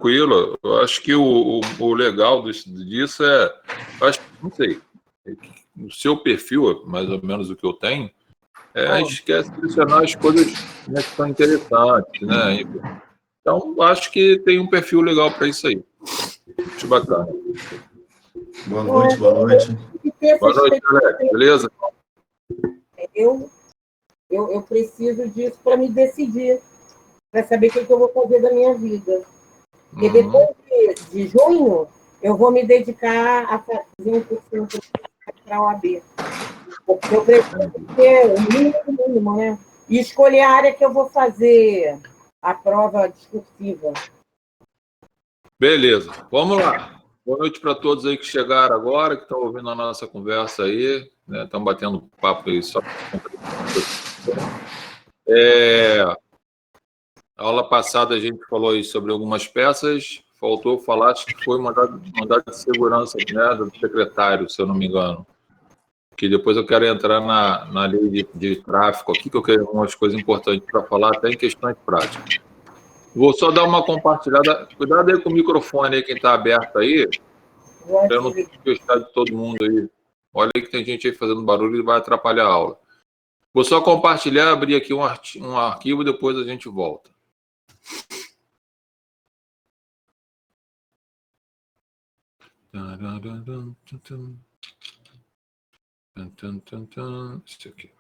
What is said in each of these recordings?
tranquilo. Eu acho que o legal disso é, eu acho, não sei, no seu perfil, mais ou menos o que eu tenho, a gente quer selecionar as coisas, né, que são interessantes, né? Então, acho que tem um perfil legal para isso aí. Muito bacana. Boa noite, boa noite. Boa noite, Alex. Beleza? Eu preciso disso para me decidir, para saber o que eu vou fazer da minha vida. Porque depois de junho, eu vou me dedicar a fazer um cursinho para a OAB. Porque eu preciso ter o mínimo, né? E escolher a área que eu vou fazer a prova discursiva. Beleza, vamos lá. Boa noite para todos aí que chegaram agora, que estão ouvindo a nossa conversa aí, né? Estão batendo papo aí só. A aula passada a gente falou aí sobre algumas peças, faltou falar, acho que foi mandado de segurança, né, do secretário, se eu não me engano. Que depois eu quero entrar na lei de tráfico aqui, que eu quero algumas coisas importantes para falar, até em questões práticas. Vou só dar uma compartilhada. Cuidado aí com o microfone aí, quem está aberto aí. Eu não gostar de todo mundo aí. Olha aí que tem gente aí fazendo barulho e vai atrapalhar a aula. Vou só compartilhar, abrir aqui um arquivo, depois a gente volta. Isso aqui.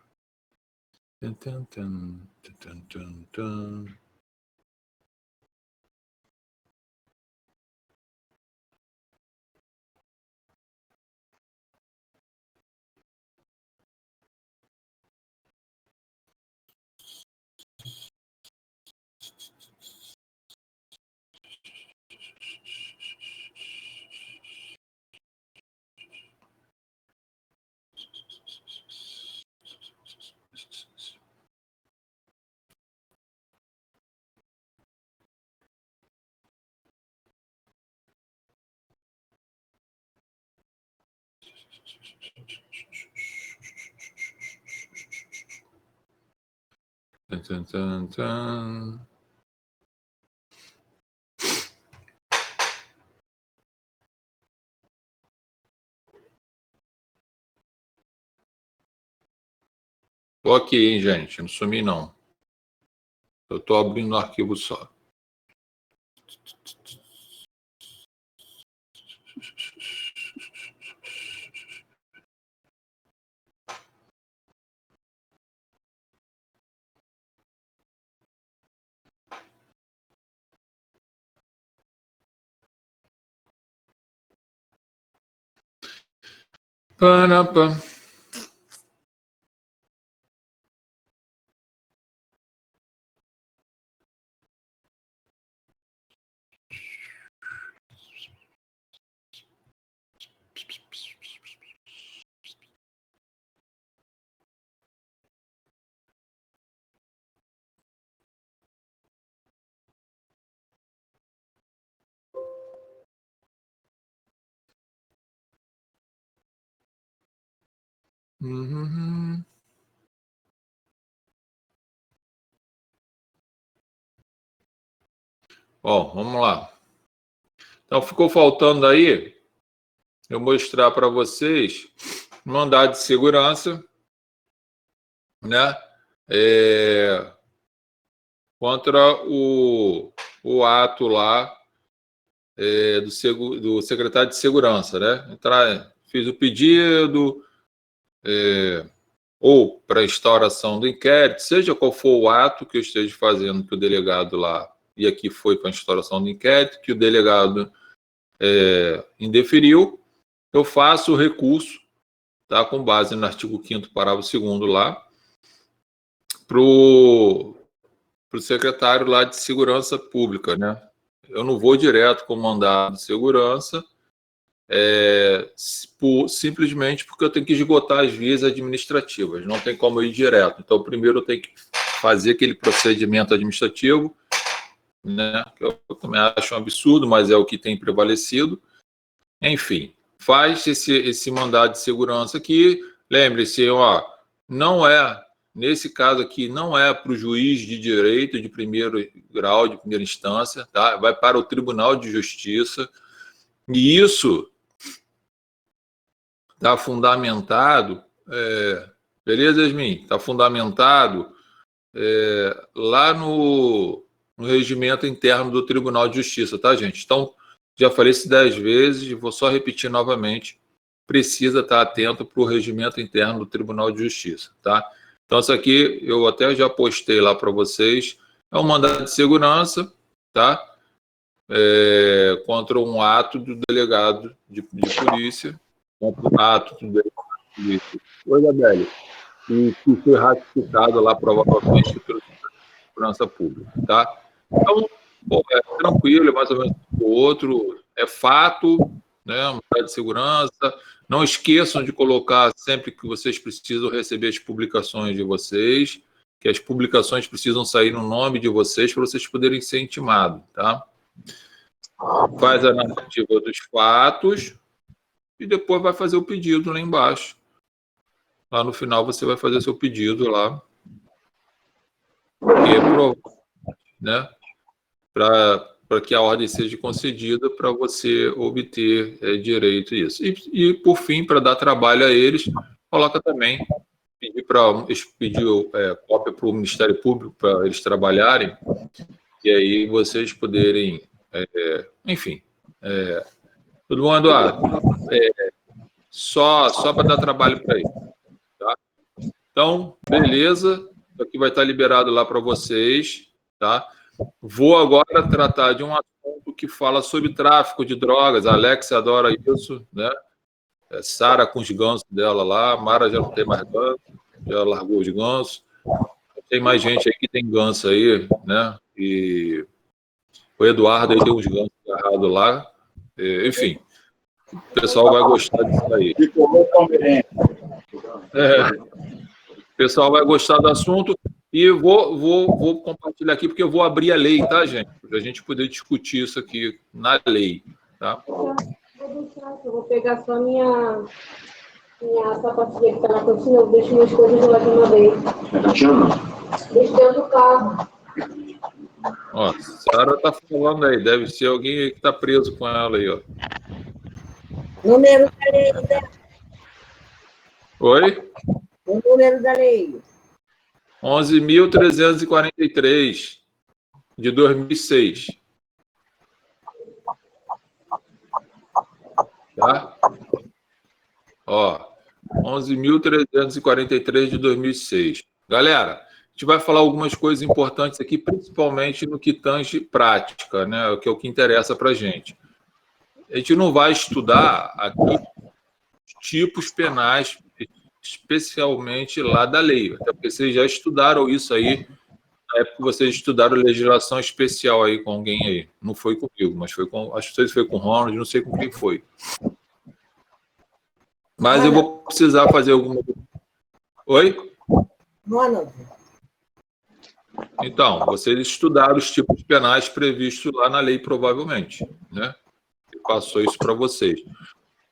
Tô aqui, hein, gente? Não sumi, não. Eu tô abrindo o arquivo só. Panapa. Bom, vamos lá. Então, ficou faltando aí eu mostrar para vocês o mandado de segurança, né? Contra o ato lá do secretário de segurança, né? Fiz o pedido ou para instauração do inquérito, seja qual for o ato que eu esteja fazendo que o delegado lá, e aqui foi para a instauração do inquérito, que o delegado indeferiu, eu faço o recurso, tá, com base no artigo 5º, parágrafo 2º lá, para o secretário lá de Segurança Pública, né? Eu não vou direto com o mandado de segurança, simplesmente porque eu tenho que esgotar as vias administrativas, não tem como eu ir direto. Então, primeiro eu tenho que fazer aquele procedimento administrativo, né? Que eu também acho um absurdo, mas é o que tem prevalecido. Enfim, faz esse mandado de segurança aqui. Lembre-se, não é nesse caso aqui, não é para o juiz de direito de primeiro grau, de primeira instância, tá? Vai para o Tribunal de Justiça. E isso está fundamentado, beleza, Yasmin? Está fundamentado lá no regimento interno do Tribunal de Justiça, tá, gente? Então, já falei isso 10 vezes, vou só repetir novamente. Precisa estar atento para o regimento interno do Tribunal de Justiça, tá? Então, isso aqui eu até já postei lá para vocês. É um mandado de segurança, tá? Contra um ato do delegado de polícia, contra um ato do delegado de polícia. Oi, Gabriel. E que foi ratificado lá, provavelmente, pelo Segurança Pública, tá? Então, bom, tranquilo, é mais ou menos o outro. É fato, né? Uma medida de segurança. Não esqueçam de colocar, sempre que vocês precisam receber as publicações de vocês, que as publicações precisam sair no nome de vocês para vocês poderem ser intimados, tá? Faz a narrativa dos fatos e depois vai fazer o pedido lá embaixo. Lá no final você vai fazer seu pedido lá, que é provável, né? Para que a ordem seja concedida para você obter direito a isso. E por fim, para dar trabalho a eles, coloca também, pedir cópia para o Ministério Público para eles trabalharem, e aí vocês poderem, enfim, todo mundo, só para dar trabalho para eles. Tá? Então, beleza, isso aqui vai estar liberado lá para vocês, tá? Vou agora tratar de um assunto que fala sobre tráfico de drogas. A Alex adora isso, né? Sara com os gansos dela lá. Mara já não tem mais ganso, já largou os gansos. Tem mais gente aí que tem ganso aí, né? E o Eduardo aí tem uns gansos agarrados lá. Enfim, o pessoal vai gostar disso aí. O pessoal vai gostar do assunto. E vou compartilhar aqui, porque eu vou abrir a lei, tá, gente? Para a gente poder discutir isso aqui na lei, tá? Eu vou pegar só minha sapatilha que está na cantina, eu deixo minhas coisas lá de uma vez. Deixo dentro do carro. Ó, a Sara tá falando aí, deve ser alguém aí que está preso com ela aí, ó. Número da lei, né? Oi? O número da lei. 11.343, de 2006. Tá? Ó, 11.343 de 2006. Galera, a gente vai falar algumas coisas importantes aqui, principalmente no que tange prática, né? Que é o que interessa para a gente. A gente não vai estudar aqui tipos penais, especialmente lá da lei, até porque vocês já estudaram isso aí, na época que vocês estudaram legislação especial aí com alguém aí. Não foi comigo, mas foi com, acho que foi com o Ronald, não sei com quem foi. Mas eu vou precisar fazer alguma... Oi? Ronald. Então, vocês estudaram os tipos penais previstos lá na lei, provavelmente, né? Passou isso para vocês.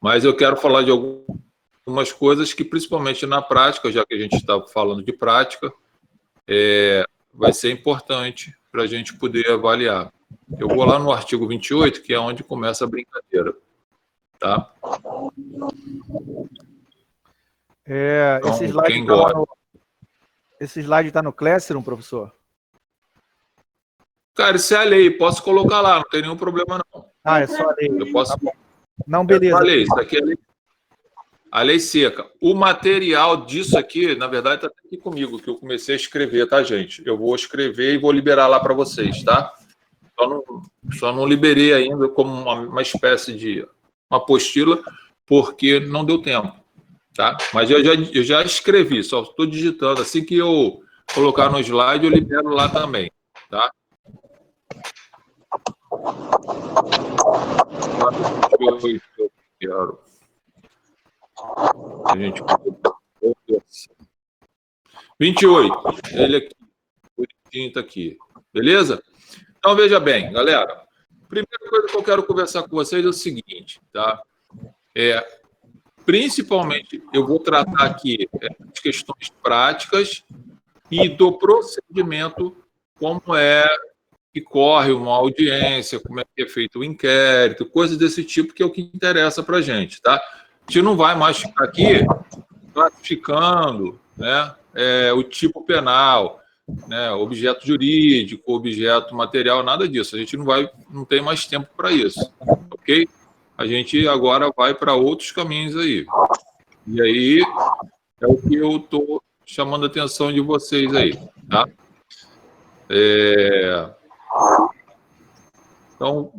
Mas eu quero falar de algumas coisas que, principalmente na prática, já que a gente está falando de prática, vai ser importante para a gente poder avaliar. Eu vou lá no artigo 28, que é onde começa a brincadeira. Tá? Então, esse slide está no Classroom, professor? Cara, isso é a lei, posso colocar lá, não tem nenhum problema não. Ah, é só a lei. Eu posso... Não, beleza. Eu falei, isso aqui é a lei seca. O material disso aqui, na verdade, está aqui comigo, que eu comecei a escrever, tá, gente? Eu vou escrever e vou liberar lá para vocês, tá? Só não liberei ainda como uma espécie de uma apostila, porque não deu tempo, tá? Mas eu já escrevi, só estou digitando. Assim que eu colocar no slide, eu libero lá também, tá? Eu quero. A gente... 28. Ele aqui. O bonitinho está aqui. Beleza? Então, veja bem, galera. A primeira coisa que eu quero conversar com vocês é o seguinte, tá? Principalmente, eu vou tratar aqui as questões práticas, e do procedimento, como é que corre uma audiência, como é que é feito o inquérito, coisas desse tipo, que é o que interessa para a gente, tá? A gente não vai mais ficar aqui classificando, né, o tipo penal, né, objeto jurídico, objeto material, nada disso. A gente não tem mais tempo para isso, ok? A gente agora vai para outros caminhos aí. E aí é o que eu estou chamando a atenção de vocês aí, tá? Então,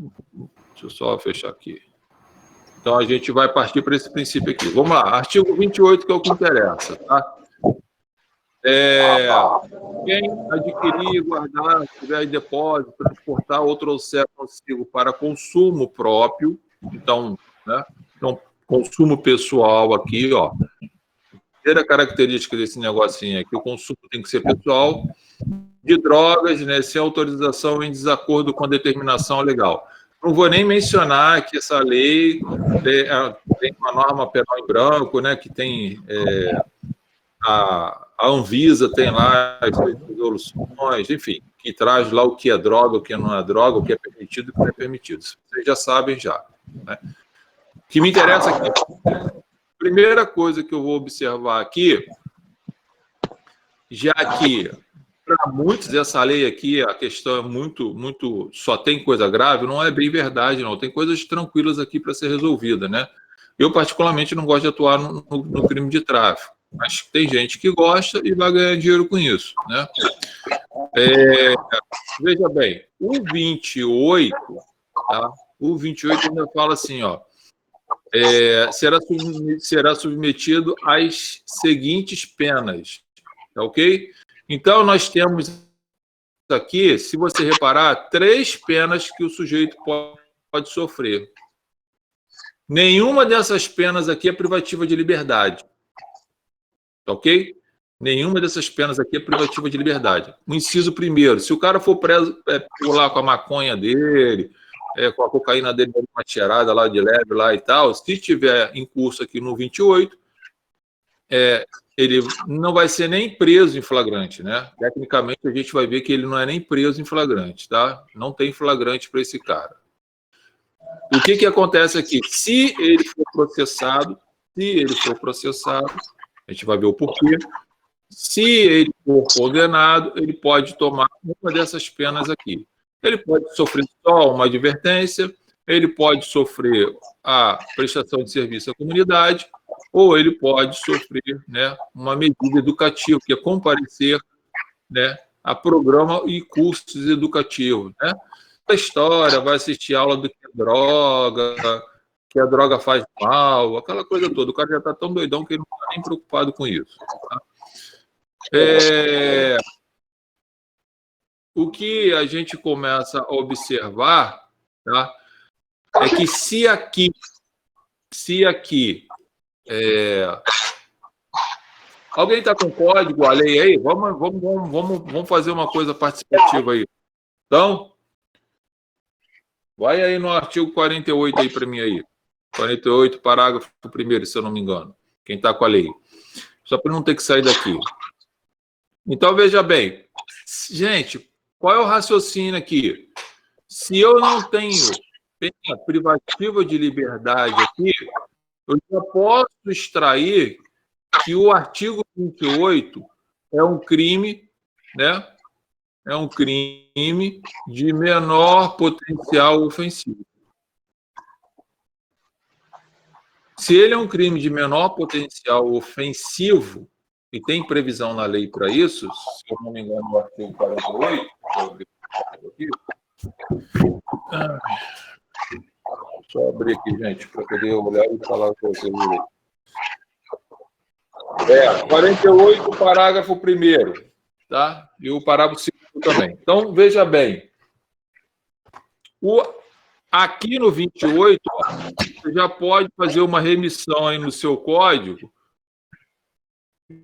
deixa eu só fechar aqui. Então, a gente vai partir para esse princípio aqui. Vamos lá, artigo 28, que é o que interessa, tá? Quem adquirir, guardar, tiver em depósito, transportar ou trouxer consigo para consumo próprio, então, né? Então, consumo pessoal aqui, ó. A primeira característica desse negocinho é que o consumo tem que ser pessoal, de drogas, né, sem autorização em desacordo com a determinação legal. Não vou nem mencionar que essa lei tem uma norma penal em branco, né, que tem a Anvisa tem lá as suas resoluções, enfim, que traz lá o que é droga, o que não é droga, o que é permitido e o que não é permitido. Vocês já sabem já, né? O que me interessa aqui, a primeira coisa que eu vou observar aqui, já que para muitos essa lei aqui, a questão é muito, só tem coisa grave, não é bem verdade, não. Tem coisas tranquilas aqui para ser resolvida, né? Eu, particularmente, não gosto de atuar no crime de tráfico, mas tem gente que gosta e vai ganhar dinheiro com isso, né? Veja bem, o 28, tá? O 28 ainda fala assim, ó, será submetido às seguintes penas, tá ok? Então, nós temos aqui, se você reparar, 3 penas que o sujeito pode sofrer. Nenhuma dessas penas aqui é privativa de liberdade. Tá ok? Nenhuma dessas penas aqui é privativa de liberdade. O inciso primeiro, se o cara for preso lá com a maconha dele, com a cocaína dele, uma cheirada lá de leve lá e tal, se tiver em curso aqui no 28, ele não vai ser nem preso em flagrante, né? Tecnicamente, a gente vai ver que ele não é nem preso em flagrante, tá? Não tem flagrante para esse cara. O que acontece aqui? Se ele for processado, a gente vai ver o porquê. Se ele for condenado, ele pode tomar uma dessas penas aqui. Ele pode sofrer só uma advertência, ele pode sofrer a prestação de serviço à comunidade, ou ele pode sofrer, né, uma medida educativa, que é comparecer, né, a programa e cursos educativos, né? A história, vai assistir aula do que a droga faz mal, aquela coisa toda. O cara já está tão doidão que ele não está nem preocupado com isso. Tá? O que a gente começa a observar, tá, é que se aqui alguém está com código, a lei aí? Vamos fazer uma coisa participativa aí. Então, vai aí no artigo 48 aí para mim aí. 48, parágrafo 1º, se eu não me engano. Quem está com a lei. Só para não ter que sair daqui. Então, veja bem. Gente, qual é o raciocínio aqui? Se eu não tenho pena privativa de liberdade aqui, eu já posso extrair que o artigo 28 é um crime, né? É um crime de menor potencial ofensivo. Se ele é um crime de menor potencial ofensivo, e tem previsão na lei para isso, se eu não me engano, no artigo 48, deixa eu abrir aqui, gente, para poder olhar e falar com vocês. 48, parágrafo 1º, tá? E o parágrafo 2º também. Então, veja bem, aqui no 28, você já pode fazer uma remissão aí no seu código,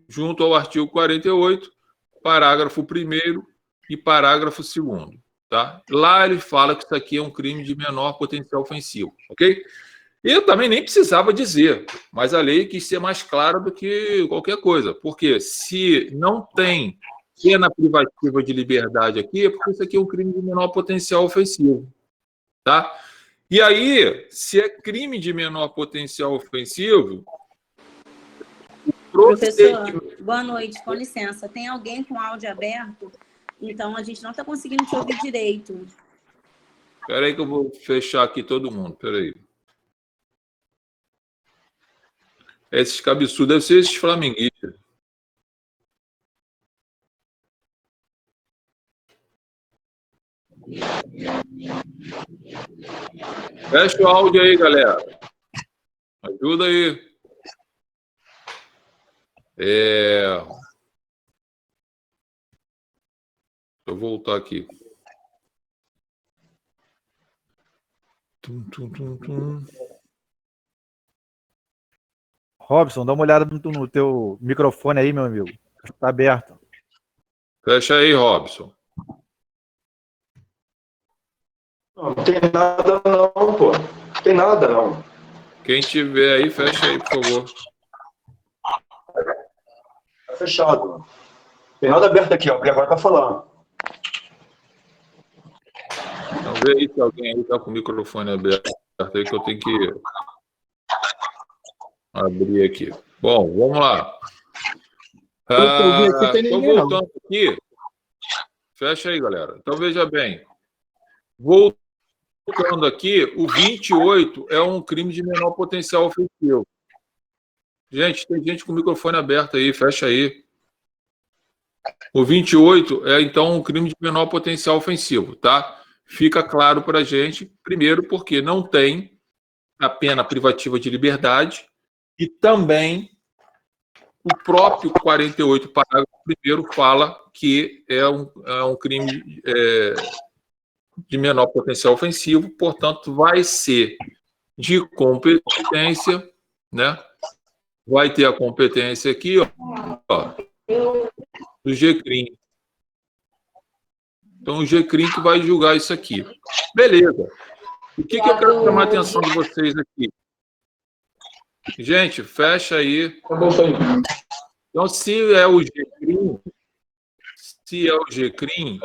junto ao artigo 48, parágrafo 1º e parágrafo 2º, tá? Lá ele fala que isso aqui é um crime de menor potencial ofensivo, ok? Eu também nem precisava dizer, mas a lei quis ser mais clara do que qualquer coisa, porque se não tem pena privativa de liberdade aqui é porque isso aqui é um crime de menor potencial ofensivo, tá? E aí, se é crime de menor potencial ofensivo, Professor, boa noite, com licença. Tem alguém com áudio aberto? Então, a gente não está conseguindo te ouvir direito. Espera aí que eu vou fechar aqui todo mundo, espera aí. Esses cabeçudos devem ser esses flamenguistas. Fecha o áudio aí, galera. Ajuda aí. Deixa eu voltar aqui. Robson, dá uma olhada no teu microfone aí, meu amigo. Está aberto. Fecha aí, Robson. Não tem nada não, pô. Não tem nada não. Quem tiver aí, fecha aí, por favor. Tá fechado. Não tem nada aberto aqui, ó, porque agora tá falando. Então vê aí se alguém aí tá com o microfone aberto aí que eu tenho que abrir aqui. Bom, vamos lá. Estou voltando aqui. Fecha aí, galera. Então veja bem. Voltando aqui, o 28 é um crime de menor potencial ofensivo. Gente, tem gente com o microfone aberto aí, fecha aí. O 28 é, então, um crime de menor potencial ofensivo, tá? Fica claro para a gente, primeiro, porque não tem a pena privativa de liberdade e também o próprio 48, parágrafo 1º, fala que é um crime de menor potencial ofensivo, portanto, vai ser de competência, né? Vai ter a competência aqui, ó, do GCRIM. Então, o GCRIM que vai julgar isso aqui. Beleza. O que eu quero chamar a atenção de vocês aqui? Gente, fecha aí. Então, se é o GCRIM,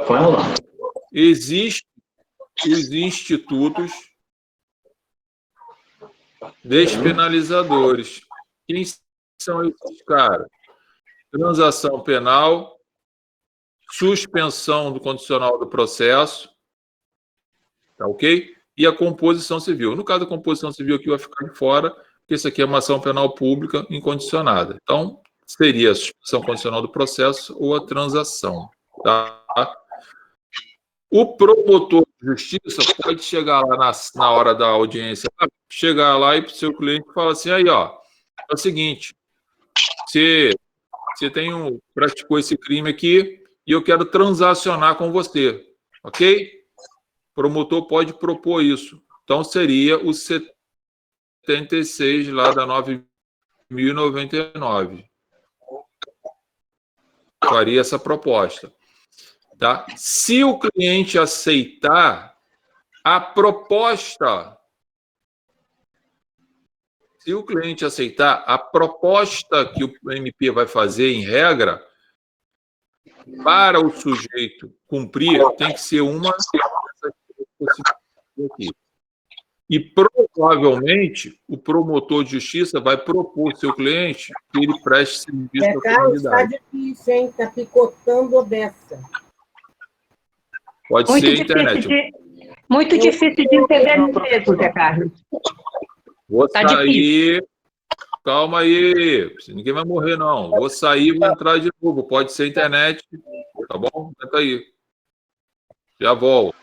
existem os institutos despenalizadores. Quem são esses caras? Transação penal, suspensão do condicional do processo, tá ok? E a composição civil. No caso da composição civil aqui vai ficar de fora, porque isso aqui é uma ação penal pública incondicionada. Então, seria a suspensão condicional do processo ou a transação, tá? O promotor de justiça pode chegar lá na hora da audiência, chegar lá e para o seu cliente falar assim, aí, ó, é o seguinte, você praticou esse crime aqui e eu quero transacionar com você, ok? O promotor pode propor isso. Então, seria o 76 lá da 9.099. Faria essa proposta. Tá? Se o cliente aceitar a proposta, que o MP vai fazer em regra, para o sujeito cumprir, tem que ser uma dessas possibilidades aqui. E provavelmente o promotor de justiça vai propor ao seu cliente que ele preste serviço à Carlos, está comunidade. difícil, hein? Está picotando a beça. Pode Muito ser difícil internet. Muito difícil de entender no texto, Zé Carlos. Vou Tá sair. Calma aí. Ninguém vai morrer, não. Vou sair e vou entrar de novo. Pode ser internet. Tá bom? Tenta aí. Já volto.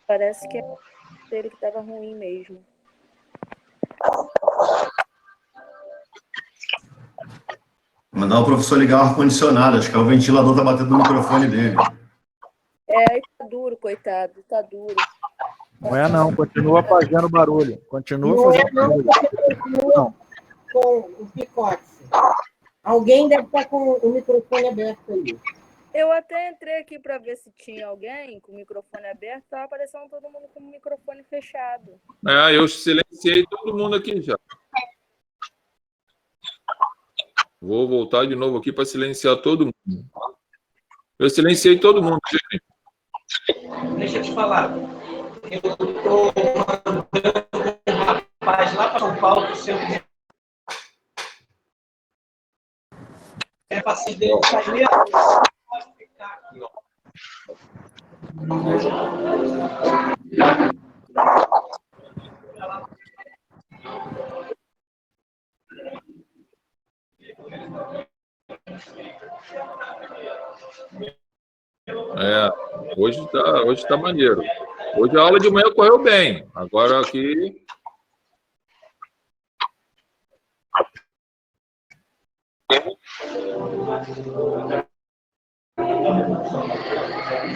Parece que é dele que estava ruim mesmo. Mandar o professor ligar o ar-condicionado, acho que é o ventilador está batendo no microfone dele. Tá duro, coitado, tá duro. Não é não, continua fazendo barulho. Continua Não é fazendo não, barulho. porque continua com o picote. Alguém deve estar com o microfone aberto aí. Eu até entrei aqui para ver se tinha alguém com o microfone aberto, estava aparecendo todo mundo com o microfone fechado. Eu silenciei todo mundo aqui já. Vou voltar de novo aqui para silenciar todo mundo. Eu silenciei todo mundo, gente. Deixa eu te falar. Eu estou mandando um rapaz lá para São Paulo, para seu é paciente dele, faz mesmo. Pode ficar aqui, ó. Hoje tá maneiro. Hoje a aula de manhã correu bem. Agora aqui...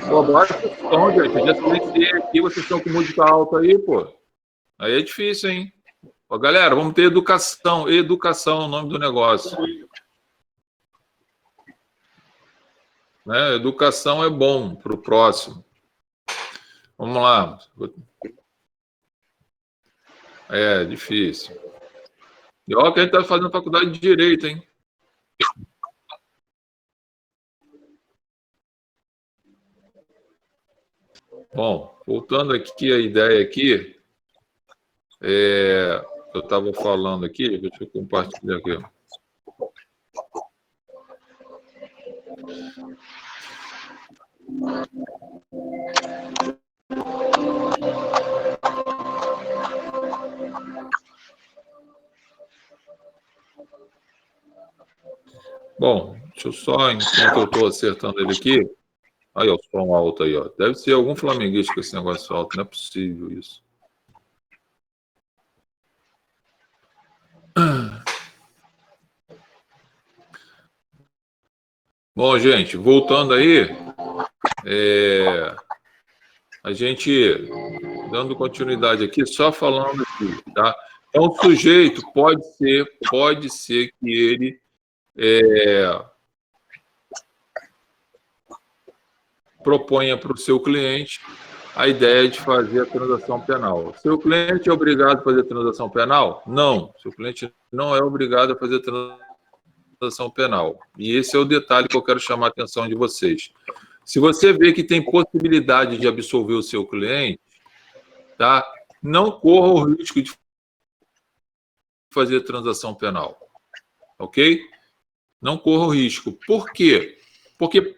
Pô, bora pro som, gente. Eu já silenciei aqui, vocês estão com música alta aí, pô. Aí é difícil, hein? Ó, galera, vamos ter educação. Educação é o nome do negócio. Né? Educação é bom para o próximo. Vamos lá. É difícil. E olha que a gente está fazendo faculdade de Direito, hein? Bom, voltando aqui a ideia aqui, eu estava falando aqui, deixa eu compartilhar aqui. Bom, deixa eu só, enquanto eu estou acertando ele aqui, aí, ó, o som alto aí, ó. Deve ser algum flamenguista com esse negócio alto, não é possível isso. Bom, gente, voltando aí, a gente, dando continuidade aqui, só falando aqui, tá? Então, o sujeito pode ser que ele proponha para o seu cliente a ideia de fazer a transação penal. Seu cliente é obrigado a fazer a transação penal? Não, seu cliente não é obrigado a fazer a transação penal. E esse é o detalhe que eu quero chamar a atenção de vocês. Se você vê que tem possibilidade de absolver o seu cliente, tá? Não corra o risco de fazer transação penal, ok? Não corra o risco. Por quê? Porque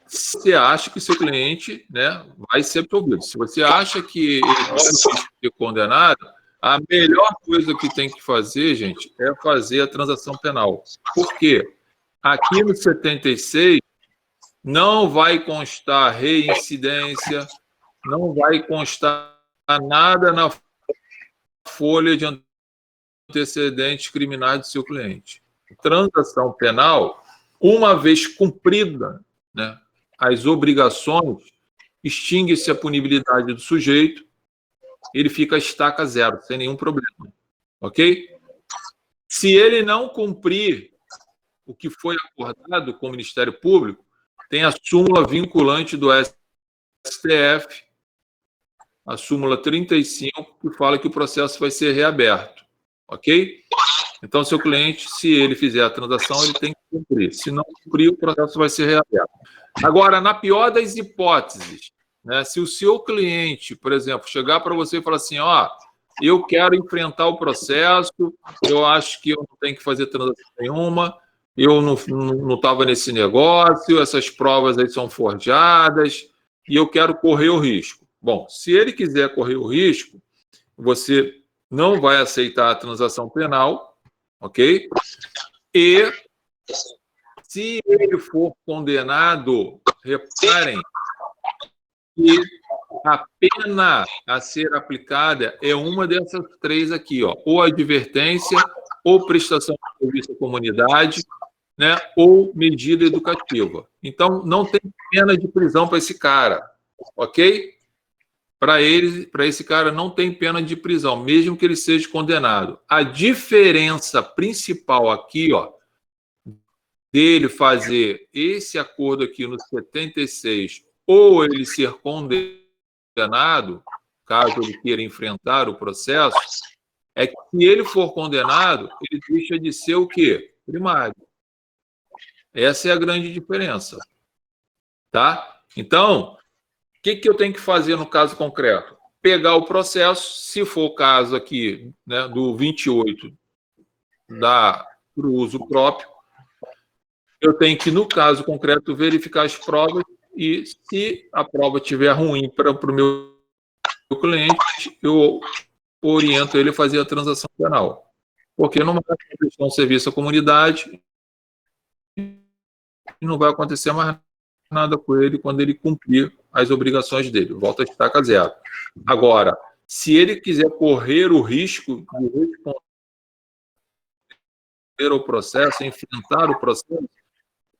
você acha que o seu cliente, né, vai ser absolvido. Se você acha que ele pode ser condenado, a melhor coisa que tem que fazer, gente, é fazer a transação penal. Por quê? Aqui no 76, não vai constar reincidência, não vai constar nada na folha de antecedentes criminais do seu cliente. Transação penal, uma vez cumprida, né, as obrigações, extingue-se a punibilidade do sujeito, ele fica estaca zero, sem nenhum problema. Ok? Se ele não cumprir o que foi acordado com o Ministério Público, tem a súmula vinculante do STF, a súmula 35, que fala que o processo vai ser reaberto. Ok? Então, seu cliente, se ele fizer a transação, ele tem que cumprir. Se não cumprir, o processo vai ser reaberto. Agora, na pior das hipóteses, né, se o seu cliente, por exemplo, chegar para você e falar assim, ó, eu quero enfrentar o processo, eu acho que eu não tenho que fazer transação nenhuma, eu não estava nesse negócio, essas provas aí são forjadas, e eu quero correr o risco. Bom, se ele quiser correr o risco, você não vai aceitar a transação penal, ok? E se ele for condenado, reparem que a pena a ser aplicada é uma dessas três aqui, ó, ou advertência, ou prestação de serviço à comunidade, né, ou medida educativa. Então, não tem pena de prisão para esse cara, ok? Para esse cara não tem pena de prisão, mesmo que ele seja condenado. A diferença principal aqui, ó, dele fazer esse acordo aqui no 76 ou ele ser condenado, caso ele queira enfrentar o processo, é que se ele for condenado, ele deixa de ser o quê? Primário. Essa é a grande diferença. Tá? Então, o que eu tenho que fazer no caso concreto? Pegar o processo, se for o caso aqui, né, do 28, para o uso próprio, eu tenho que, no caso concreto, verificar as provas e, se a prova estiver ruim para o meu cliente, eu oriento ele a fazer a transação penal. Porque não vai prestar um serviço à comunidade e não vai acontecer mais nada com ele quando ele cumprir as obrigações dele. Volta a estaca zero. Agora, se ele quiser correr o risco de responder ao processo, enfrentar o processo,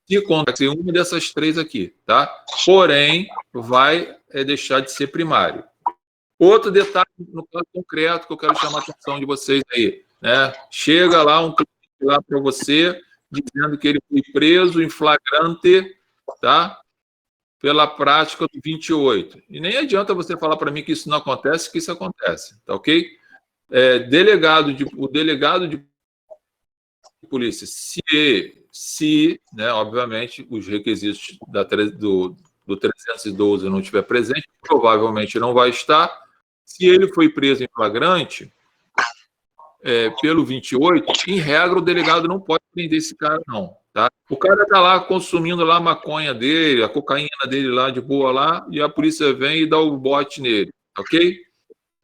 se acontecer uma dessas três aqui, tá? Porém, vai deixar de ser primário. Outro detalhe no caso concreto que eu quero chamar a atenção de vocês aí, né? Chega lá um cliente lá para você dizendo que ele foi preso em flagrante, tá? Pela prática do 28. E nem adianta você falar para mim que isso não acontece, que isso acontece, tá ok? O delegado de polícia, se né, obviamente, os requisitos do 312 não estiver presente, provavelmente não vai estar. Se ele foi preso em flagrante pelo 28, em regra, o delegado não pode prender esse cara, não. Tá? O cara está lá consumindo lá a maconha dele, a cocaína dele lá de boa lá, e a polícia vem e dá o bote nele, ok?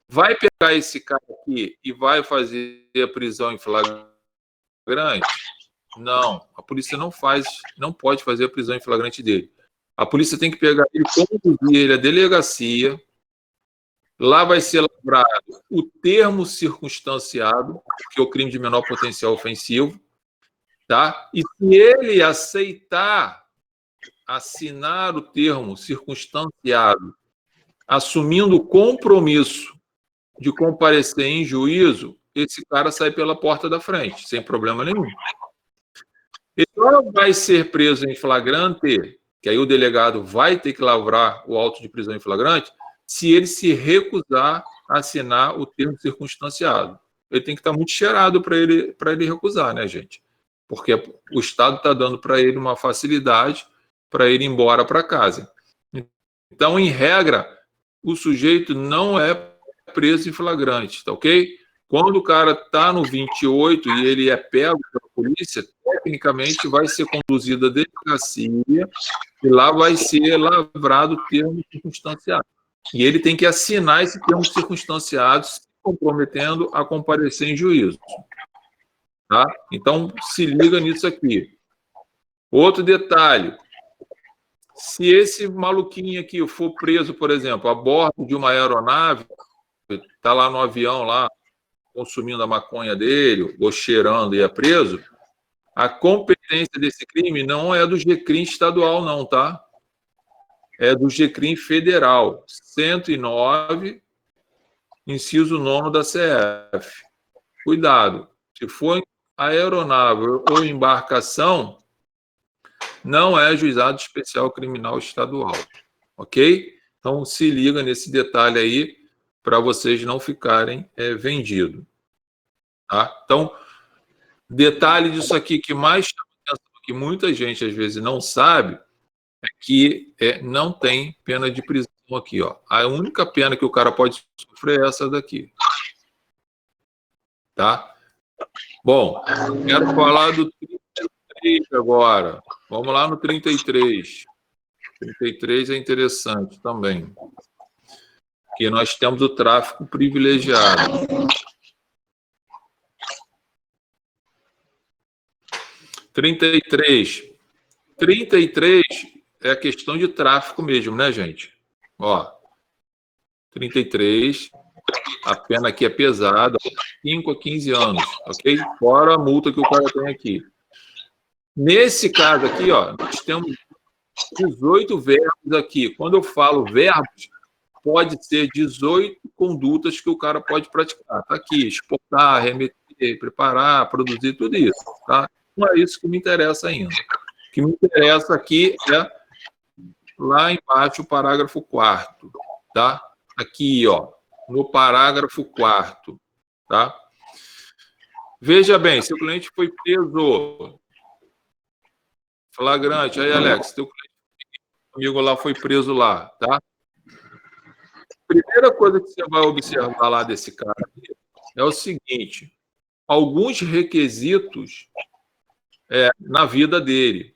Vai pegar esse cara aqui e vai fazer a prisão em flagrante? Não, a polícia não pode fazer a prisão em flagrante dele. A polícia tem que pegar ele, conduzir ele à delegacia. Lá vai ser lavrado o termo circunstanciado, que é o crime de menor potencial ofensivo, tá? E se ele aceitar assinar o termo circunstanciado, assumindo o compromisso de comparecer em juízo, esse cara sai pela porta da frente, sem problema nenhum. Ele só vai ser preso em flagrante, que aí o delegado vai ter que lavrar o auto de prisão em flagrante, se ele se recusar a assinar o termo circunstanciado. Ele tem que estar muito cheirado para ele recusar, né, gente? Porque o Estado está dando para ele uma facilidade para ele ir embora para casa. Então, em regra, o sujeito não é preso em flagrante, tá ok? Quando o cara está no 28 e ele é pego pela polícia, tecnicamente vai ser conduzido à delegacia e lá vai ser lavrado o termo circunstanciado. E ele tem que assinar esse termo circunstanciado, se comprometendo a comparecer em juízo. Tá? Então, se liga nisso aqui. Outro detalhe. Se esse maluquinho aqui for preso, por exemplo, a bordo de uma aeronave, está lá no avião, lá, consumindo a maconha dele, ou cheirando e é preso, a competência desse crime não é do GCRIM estadual, não, tá? É do GCRIM federal, 109, inciso 9 da CF. Cuidado, se for aeronave ou embarcação, não é juizado especial criminal estadual, ok? Então, se liga nesse detalhe aí, para vocês não ficarem vendidos. Tá? Então, detalhe disso aqui que mais chama atenção, que muita gente às vezes não sabe, é que não tem pena de prisão aqui. Ó. A única pena que o cara pode sofrer é essa daqui. Tá? Bom, quero falar do 33 agora. Vamos lá no 33. 33 é interessante também. Que nós temos o tráfico privilegiado. 33 é a questão de tráfico mesmo, né, gente? Ó, 33, a pena aqui é pesada, 5 a 15 anos, ok? Fora a multa que o cara tem aqui. Nesse caso aqui, ó, nós temos 18 verbos aqui. Quando eu falo verbos, pode ser 18 condutas que o cara pode praticar. Tá aqui, exportar, remeter, preparar, produzir, tudo isso, tá? não é isso que me interessa ainda. O que me interessa aqui é lá embaixo o parágrafo 4º, tá? Aqui, ó, no parágrafo 4º, tá? Veja bem, seu cliente foi preso flagrante. Aí, Alex, teu cliente amigo lá foi preso lá, tá? Primeira coisa que você vai observar lá desse cara aqui é o seguinte: alguns requisitos na vida dele,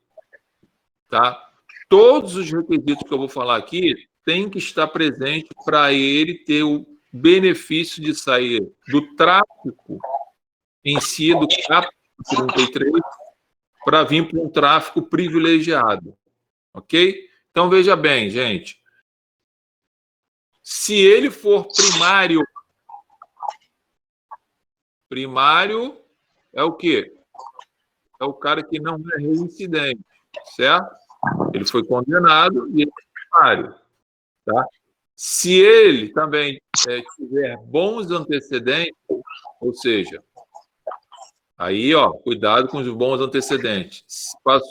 tá? Todos os requisitos que eu vou falar aqui têm que estar presentes para ele ter o benefício de sair do tráfico em si, do caput 33, para vir para um tráfico privilegiado, ok? Então, veja bem, gente. Se ele for primário é o quê? É o cara que não é reincidente, certo? Ele foi condenado e ele é primário, tá? Se ele também tiver bons antecedentes, ou seja, aí, ó, cuidado com os bons antecedentes.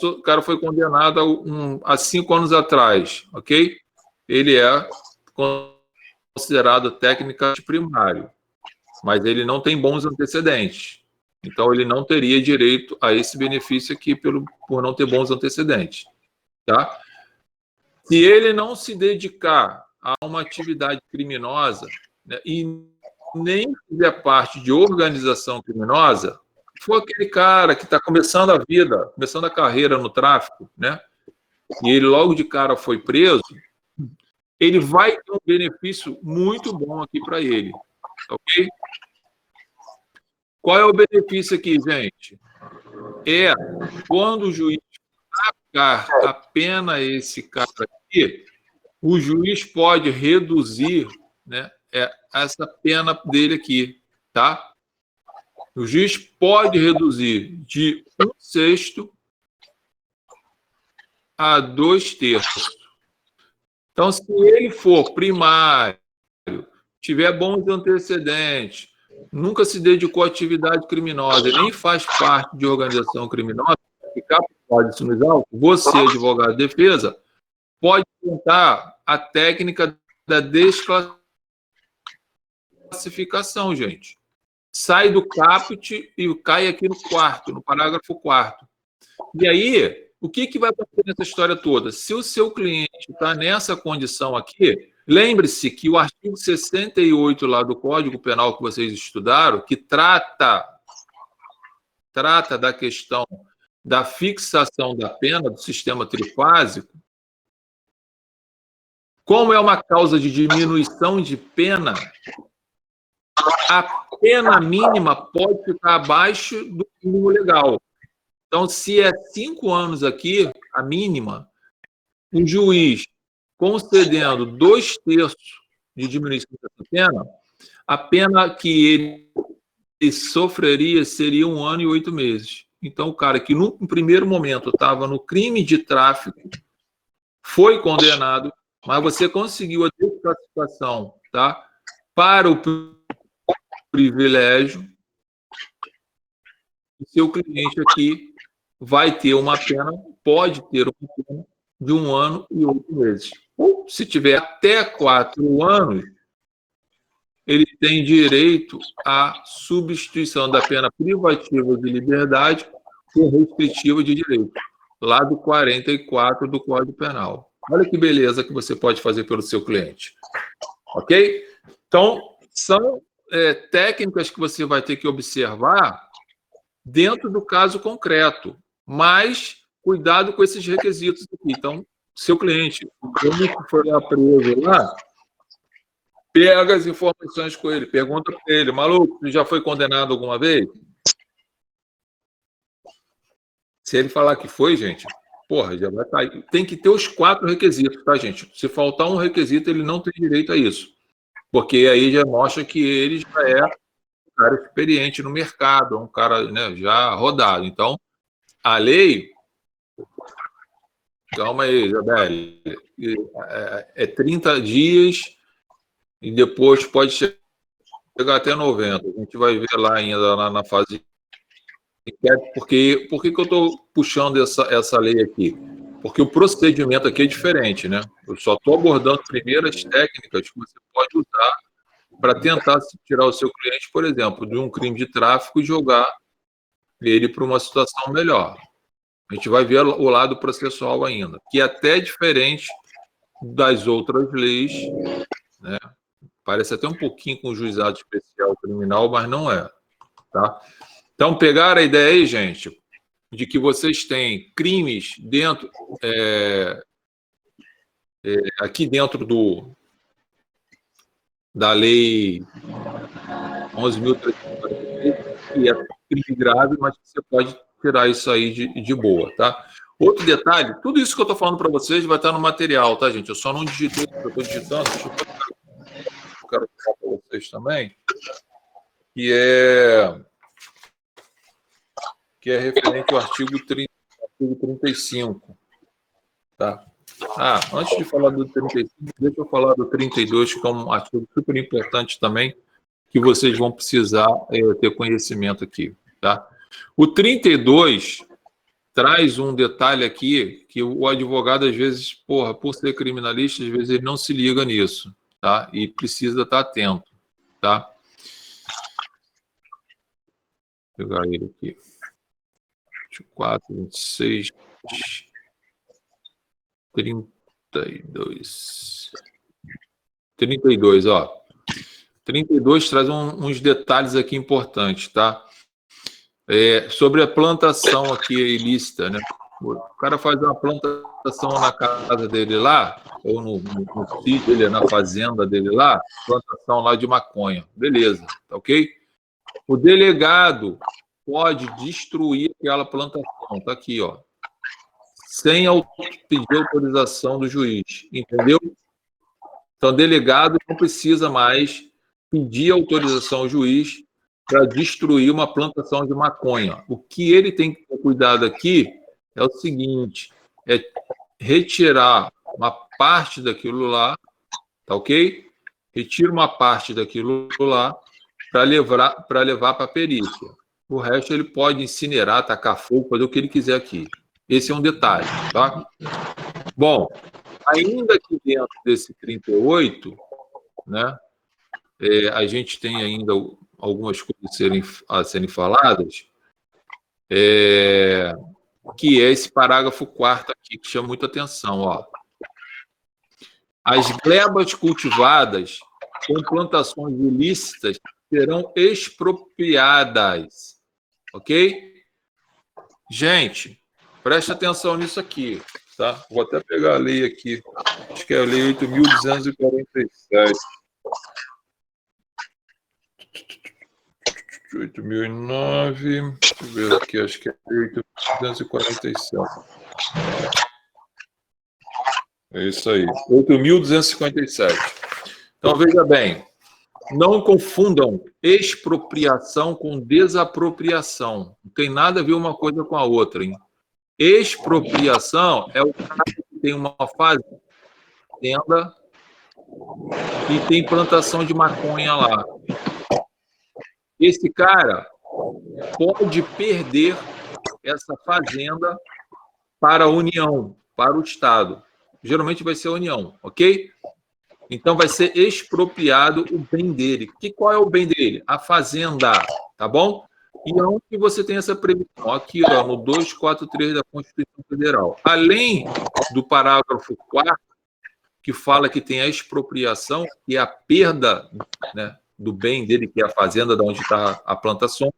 O cara foi condenado há 5 anos atrás, ok? Ele é considerado tecnicamente primário, mas ele não tem bons antecedentes. Então, ele não teria direito a esse benefício aqui por não ter bons antecedentes, tá? Se ele não se dedicar a uma atividade criminosa, né, e nem fizer parte de organização criminosa, for aquele cara que está começando a vida, começando a carreira no tráfico, né, e ele logo de cara foi preso, ele vai ter um benefício muito bom aqui para ele, ok? Qual é o benefício aqui, gente? É quando o juiz aplicar a pena a esse cara aqui, o juiz pode reduzir, né, essa pena dele aqui, tá? O juiz pode reduzir de 1/6 a 2/3. Então, se ele for primário, tiver bons antecedentes, nunca se dedicou à atividade criminosa, nem faz parte de organização criminosa, ficar pode se nos autos, você, advogado de defesa, pode tentar a técnica da desclassificação, gente. Sai do caput e cai aqui no parágrafo 4º. E aí, o que vai acontecer nessa história toda? Se o seu cliente está nessa condição aqui, lembre-se que o artigo 68 lá do Código Penal que vocês estudaram, que trata da questão da fixação da pena do sistema trifásico, como é uma causa de diminuição de pena, a pena mínima pode ficar abaixo do mínimo legal. Então, se é 5 anos aqui, a mínima, o juiz concedendo 2/3 de diminuição dessa pena, a pena que ele sofreria seria 1 ano e 8 meses. Então, o cara que no primeiro momento estava no crime de tráfico foi condenado, mas você conseguiu a desclassificação, tá, para o privilégio, o seu cliente aqui vai ter uma pena, pode ter uma pena de 1 ano e 8 meses. Ou, se tiver até 4 anos, ele tem direito à substituição da pena privativa de liberdade por restritiva de direito, lá do 44 do Código Penal. Olha que beleza que você pode fazer pelo seu cliente. Ok? Então, são técnicas que você vai ter que observar dentro do caso concreto, mas cuidado com esses requisitos aqui. Então, seu cliente, quando for lá preso lá, pega as informações com ele, pergunta para ele: maluco, você já foi condenado alguma vez? Se ele falar que foi, gente, porra, já vai estar. Tem que ter os 4 requisitos, tá, gente? Se faltar um requisito, ele não tem direito a isso. Porque aí já mostra que ele já é um cara experiente no mercado, um cara, né, já rodado. Então, a lei... Calma aí, Isabelle. É 30 dias e depois pode chegar até 90. A gente vai ver lá ainda na fase Por que eu estou puxando essa lei aqui? Porque o procedimento aqui é diferente, né? Eu só estou abordando primeiro as técnicas que você pode usar para tentar tirar o seu cliente, por exemplo, de um crime de tráfico e jogar ele para uma situação melhor. A gente vai ver o lado processual ainda, que é até diferente das outras leis, né? Parece até um pouquinho com o juizado especial criminal, mas não é, tá? Então, pegaram a ideia aí, gente, de que vocês têm crimes dentro, aqui dentro da lei 11.343, que é crime grave, mas que você pode tirar isso aí de boa, tá? Outro detalhe, tudo isso que eu estou falando para vocês vai estar no material, tá, gente? Eu só não digitei, eu estou digitando, eu quero falar para vocês também, que é referente ao artigo 35, tá? Antes de falar do 35, deixa eu falar do 32, que é um artigo super importante também, que vocês vão precisar ter conhecimento aqui, tá? O 32 traz um detalhe aqui que o advogado, às vezes, por ser criminalista, às vezes ele não se liga nisso, tá? E precisa estar atento, tá? Vou pegar ele aqui. 24, 26, 32. 32, ó. 32 traz uns detalhes aqui importantes, tá? Sobre a plantação aqui ilícita, né? O cara faz uma plantação na casa dele lá, ou no sítio dele, na fazenda dele lá, plantação lá de maconha. Beleza, tá ok? O delegado pode destruir aquela plantação, tá aqui, ó, sem pedir autorização do juiz, entendeu? Então, o delegado não precisa mais pedir autorização ao juiz para destruir uma plantação de maconha. O que ele tem que ter cuidado aqui é o seguinte, é retirar uma parte daquilo lá, tá ok? Retira uma parte daquilo lá para levar para a perícia. O resto ele pode incinerar, tacar fogo, fazer o que ele quiser aqui. Esse é um detalhe, tá? Bom, ainda que dentro desse 38, né, a gente tem ainda algumas coisas a serem faladas, que é esse parágrafo 4º aqui, que chama muita atenção, ó. As glebas cultivadas com plantações ilícitas serão expropriadas, ok? Gente, preste atenção nisso aqui, tá? Vou até pegar a lei aqui, acho que é a lei 8.247. 8.009, deixa eu ver aqui, acho que é 8.247. É isso aí, 8.257. Então, veja bem, não confundam expropriação com desapropriação. Não tem nada a ver uma coisa com a outra, hein? Expropriação é o cara que tem uma fazenda e tem plantação de maconha lá. Esse cara pode perder essa fazenda para a União, para o Estado. Geralmente vai ser a União, ok? Então vai ser expropriado o bem dele. Qual é o bem dele? A fazenda, tá bom? E onde você tem essa previsão? Aqui, ó, no 243 da Constituição Federal. Além do parágrafo 4º, que fala que tem a expropriação, que é a perda, né, do bem dele, que é a fazenda de onde está a plantação,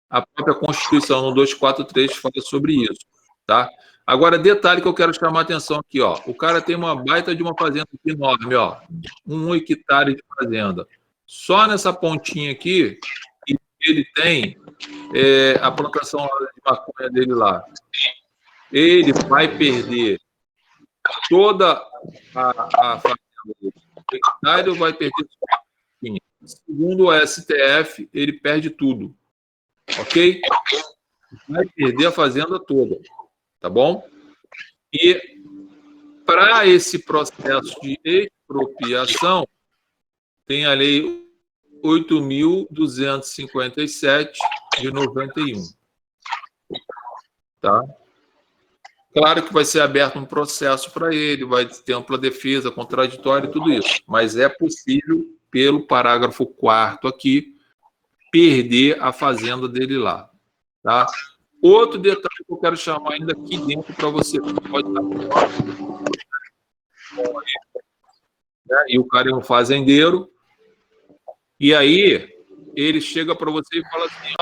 a própria Constituição, no 243, fala sobre isso, tá? Agora, detalhe que eu quero chamar a atenção aqui, ó. O cara tem uma baita de uma fazenda enorme, ó. 1 hectare de fazenda. Só nessa pontinha aqui, ele tem a plantação de maconha dele lá. Ele vai perder toda a fazenda dele. O hectare vai perder só. Segundo o STF, ele perde tudo. Ok? Vai perder a fazenda toda. Tá bom? E para esse processo de expropriação, tem a lei 8.257 de 91. tá? Claro que vai ser aberto um processo para ele, vai ter ampla defesa, contraditório e tudo isso, mas é possível, pelo parágrafo 4º aqui, perder a fazenda dele lá, tá? Outro detalhe que eu quero chamar ainda aqui dentro para você, pode estar, né? E o cara é um fazendeiro, e aí ele chega para você e fala assim,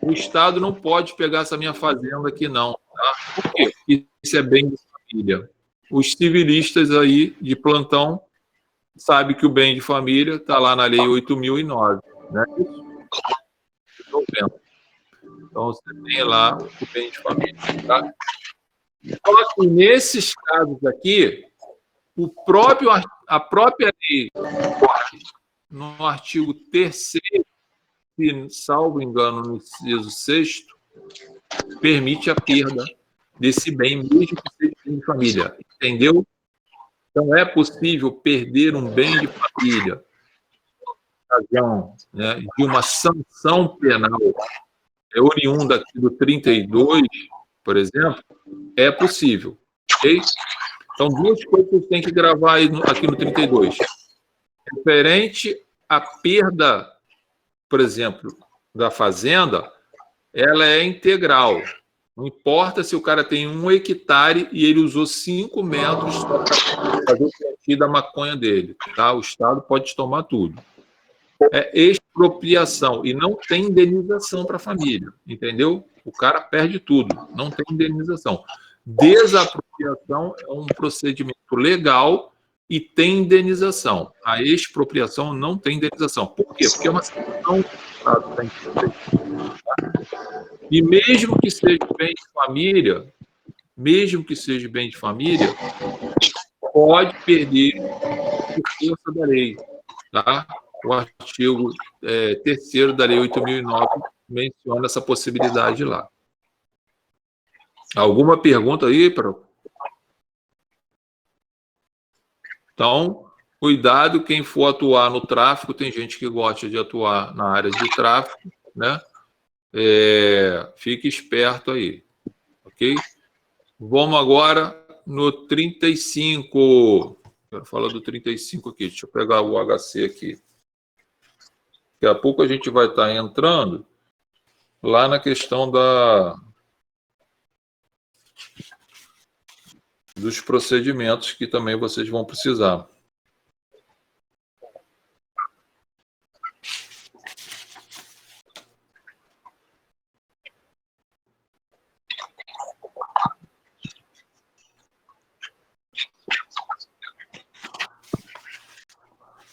o Estado não pode pegar essa minha fazenda aqui não, tá? Por quê? Porque isso é bem de família. Os civilistas aí de plantão sabem que o bem de família está lá na Lei 8.009, né? Então, você tem lá o bem de família, tá? Então, assim, nesses casos aqui, a própria lei, no artigo 3º, se salvo engano, no inciso 6º, permite a perda desse bem, mesmo que seja bem de família. Entendeu? Então, é possível perder um bem de família, razão, né, de uma sanção penal oriunda aqui do 32, por exemplo, é possível. Ok? Então, duas coisas que você tem que gravar aí aqui no 32. Referente à perda, por exemplo, da fazenda, ela é integral. Não importa se o cara tem 1 hectare e ele usou 5 metros para fazer o plantio da maconha dele. Tá? O Estado pode tomar tudo. É expropriação e não tem indenização para a família, entendeu? O cara perde tudo, não tem indenização. Desapropriação é um procedimento legal e tem indenização. A expropriação não tem indenização. Por quê? Porque é uma situação que o Estado tem que fazer. E mesmo que seja bem de família, pode perder por força da lei, tá? O artigo 3º da Lei 8.009 menciona essa possibilidade lá. Alguma pergunta aí, Pro? Então, cuidado quem for atuar no tráfico, tem gente que gosta de atuar na área de tráfico, né? Fique esperto aí, ok? Vamos agora no 35. Quero falar do 35 aqui, deixa eu pegar o HC aqui. Daqui a pouco a gente vai estar entrando lá na questão dos procedimentos que também vocês vão precisar.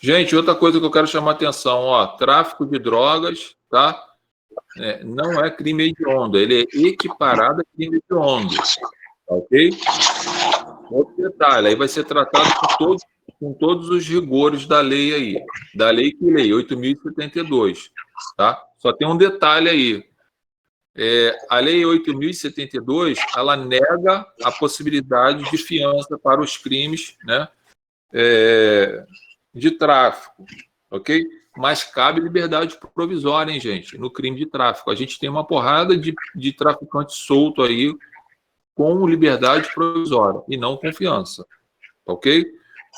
Gente, outra coisa que eu quero chamar a atenção, tráfico de drogas, tá? Não é crime hediondo, ele é equiparado a crime hediondo, ok? Outro detalhe, aí vai ser tratado com todos os rigores da lei aí, da lei que lei, 8.072, tá? Só tem um detalhe aí, a lei 8.072, ela nega a possibilidade de fiança para os crimes, né? De tráfico, ok? Mas cabe liberdade provisória, hein, gente, no crime de tráfico. A gente tem uma porrada de traficante solto aí com liberdade provisória e não confiança, ok?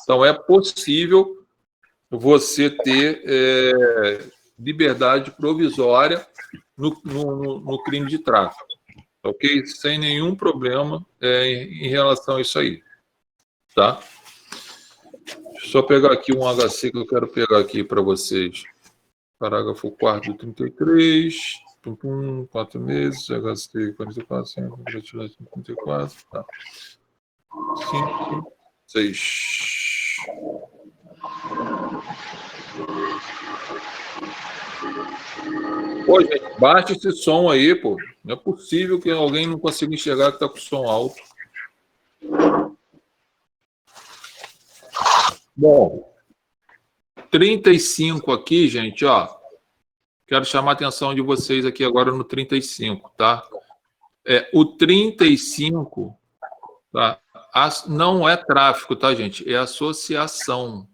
Então, é possível você ter liberdade provisória no crime de tráfico, ok? Sem nenhum problema em relação a isso aí, tá? Só pegar aqui um HC que eu quero pegar aqui para vocês. Parágrafo 4º do 33, 4 meses, HC 44, 34, tá. 5, 6. Pô, gente, baixa esse som aí, pô. Não é possível que alguém não consiga enxergar que está com som alto. Bom, 35 aqui, gente, quero chamar a atenção de vocês aqui agora no 35, tá? O 35, tá? Não é tráfico, tá, gente? É associação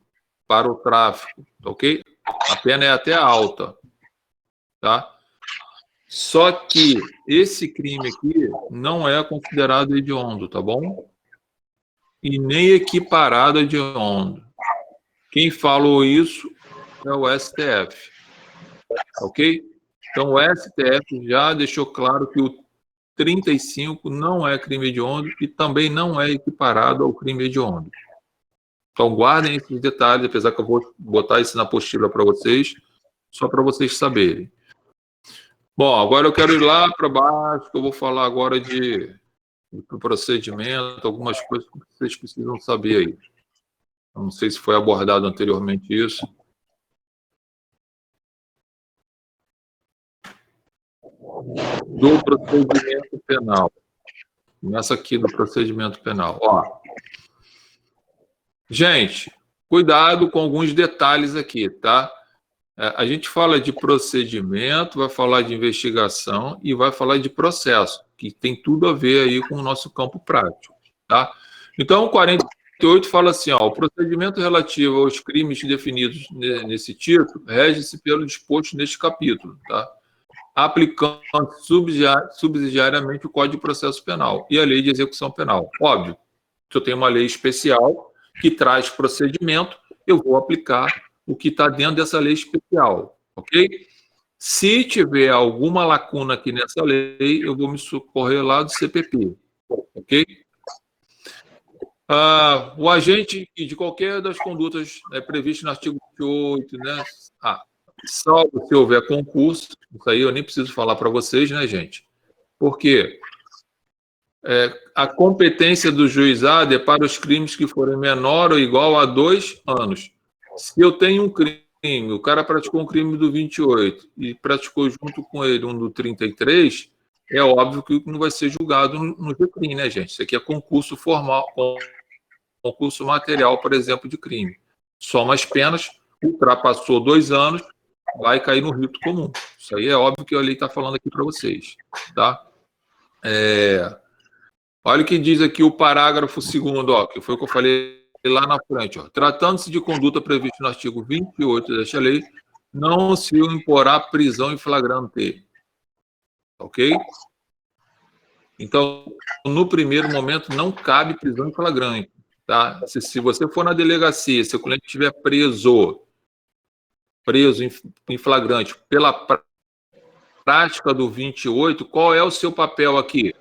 para o tráfico, ok? A pena é até alta, tá? Só que esse crime aqui não é considerado hediondo, tá bom? E nem equiparado a hediondo. Quem falou isso é o STF. Ok? Então, o STF já deixou claro que o 35 não é crime hediondo e também não é equiparado ao crime hediondo. Então, guardem esses detalhes, apesar que eu vou botar isso na apostila para vocês, só para vocês saberem. Bom, agora eu quero ir lá para baixo, que eu vou falar agora de procedimento, algumas coisas que vocês precisam saber aí. Eu não sei se foi abordado anteriormente isso. Do procedimento penal. Começa aqui do procedimento penal. Ó. Gente, cuidado com alguns detalhes aqui, tá? A gente fala de procedimento, vai falar de investigação e vai falar de processo, que tem tudo a ver aí com o nosso campo prático, tá? Então, o 48 fala assim, ó, o procedimento relativo aos crimes definidos nesse título rege-se pelo disposto neste capítulo, tá? Aplicando subsidiariamente o Código de Processo Penal e a Lei de Execução Penal. Óbvio, se eu tenho uma lei especial que traz procedimento, eu vou aplicar o que está dentro dessa lei especial, ok? Se tiver alguma lacuna aqui nessa lei, eu vou me socorrer lá do CPP, ok? O agente de qualquer das condutas previstas no artigo 28, né? Salvo se houver concurso, isso aí eu nem preciso falar para vocês, né, gente? Porque a competência do juizado é para os crimes que forem menor ou igual a 2 anos. Se eu tenho um crime, o cara praticou um crime do 28 e praticou junto com ele um do 33, é óbvio que não vai ser julgado no crime, né, gente? Isso aqui é concurso formal, concurso material, por exemplo, de crime. Soma as penas, ultrapassou 2 anos, vai cair no rito comum. Isso aí é óbvio que a lei está falando aqui para vocês, tá? Olha o que diz aqui o parágrafo 2º, ó, que foi o que eu falei lá na frente, ó. Tratando-se de conduta prevista no artigo 28 desta lei, não se imporá prisão em flagrante. Ok? Então, no primeiro momento, não cabe prisão em flagrante. Tá? Se você for na delegacia, se o cliente estiver preso em flagrante pela prática do 28, qual é o seu papel aqui?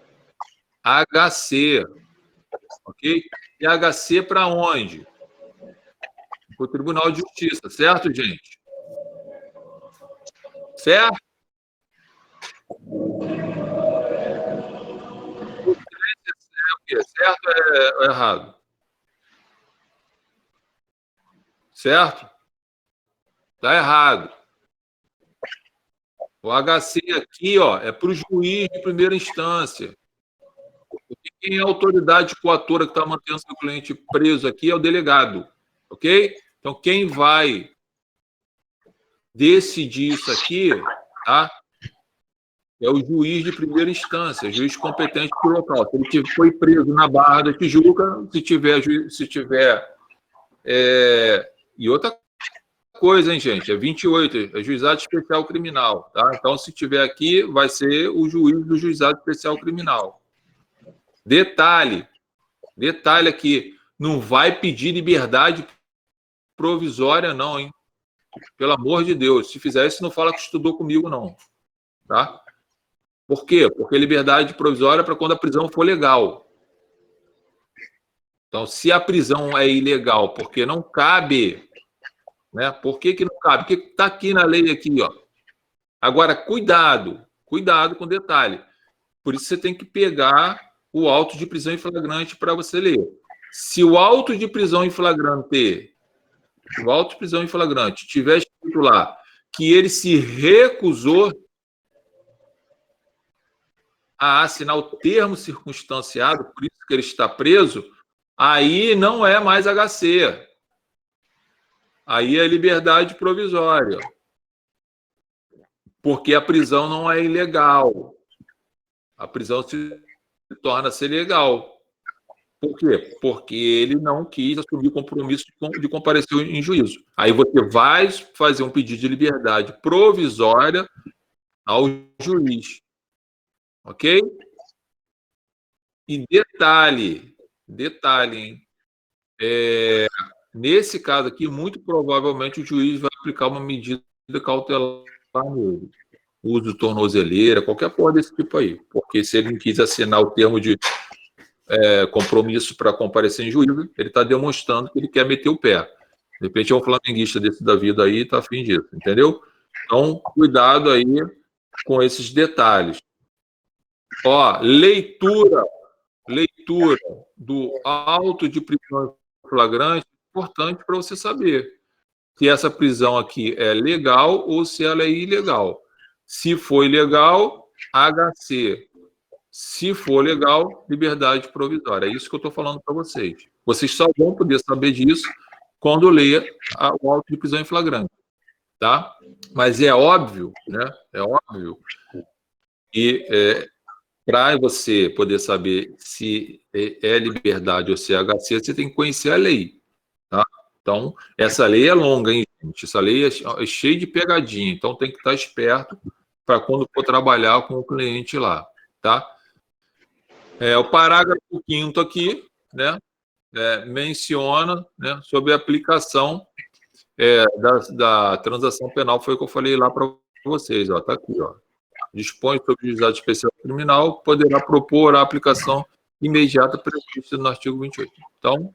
HC. Ok? E HC para onde? Para o Tribunal de Justiça, certo, gente? Certo? Certo ou errado? Certo? Está errado. O HC aqui, ó, é para o juiz de primeira instância. Porque quem é a autoridade coatora que está mantendo seu cliente preso aqui é o delegado. Ok? Então, quem vai decidir isso aqui, tá? É o juiz de primeira instância, juiz competente do local. Se ele foi preso na Barra da Tijuca, se tiver e outra coisa, hein, gente, é 28, é juizado especial criminal, tá? Então, se tiver aqui, vai ser o juiz do juizado especial criminal. Detalhe aqui, não vai pedir liberdade provisória, não, hein? Pelo amor de Deus, se fizer isso, não fala que estudou comigo, não, tá? Por quê? Porque liberdade provisória é para quando a prisão for legal. Então, se a prisão é ilegal porque não cabe, né? Por que não cabe? Porque está aqui na lei, aqui, ó. Agora, cuidado com o detalhe. Por isso você tem que pegar o auto de prisão em flagrante para você ler. Se o auto de prisão em flagrante, tiver escrito lá que ele se recusou a assinar o termo circunstanciado, por isso que ele está preso, aí não é mais HC. Aí é liberdade provisória. Porque a prisão não é ilegal. A prisão se torna-se legal. Por quê? Porque ele não quis assumir o compromisso de comparecer em juízo. Aí você vai fazer um pedido de liberdade provisória, ao juiz. Ok? E detalhe, hein? Nesse caso aqui, muito provavelmente o juiz vai aplicar uma medida cautelar nele. Uso de tornozeleira, qualquer porra desse tipo aí. Porque se ele não quis assinar o termo de compromisso para comparecer em juízo, ele está demonstrando que ele quer meter o pé. De repente é um flamenguista desse da vida aí, está afim disso, entendeu? Então, cuidado aí com esses detalhes. Ó, leitura do auto de prisão flagrante é importante para você saber se essa prisão aqui é legal ou se ela é ilegal. Se for ilegal, HC. Se for legal, liberdade provisória. É isso que eu estou falando para vocês. Vocês só vão poder saber disso quando ler o auto de prisão em flagrante, tá? Mas é óbvio, né? É óbvio que para você poder saber se é liberdade ou se é HC, você tem que conhecer a lei, tá? Então, essa lei é longa, hein, gente? Essa lei é cheia de pegadinha, então tem que estar esperto para quando for trabalhar com o cliente lá, tá? O parágrafo 5º aqui, né, menciona, né, sobre a aplicação da transação penal, foi o que eu falei lá para vocês, ó, tá aqui, ó. Dispõe sobre o juizado especial criminal, poderá propor a aplicação imediata prevista no artigo 28. Então,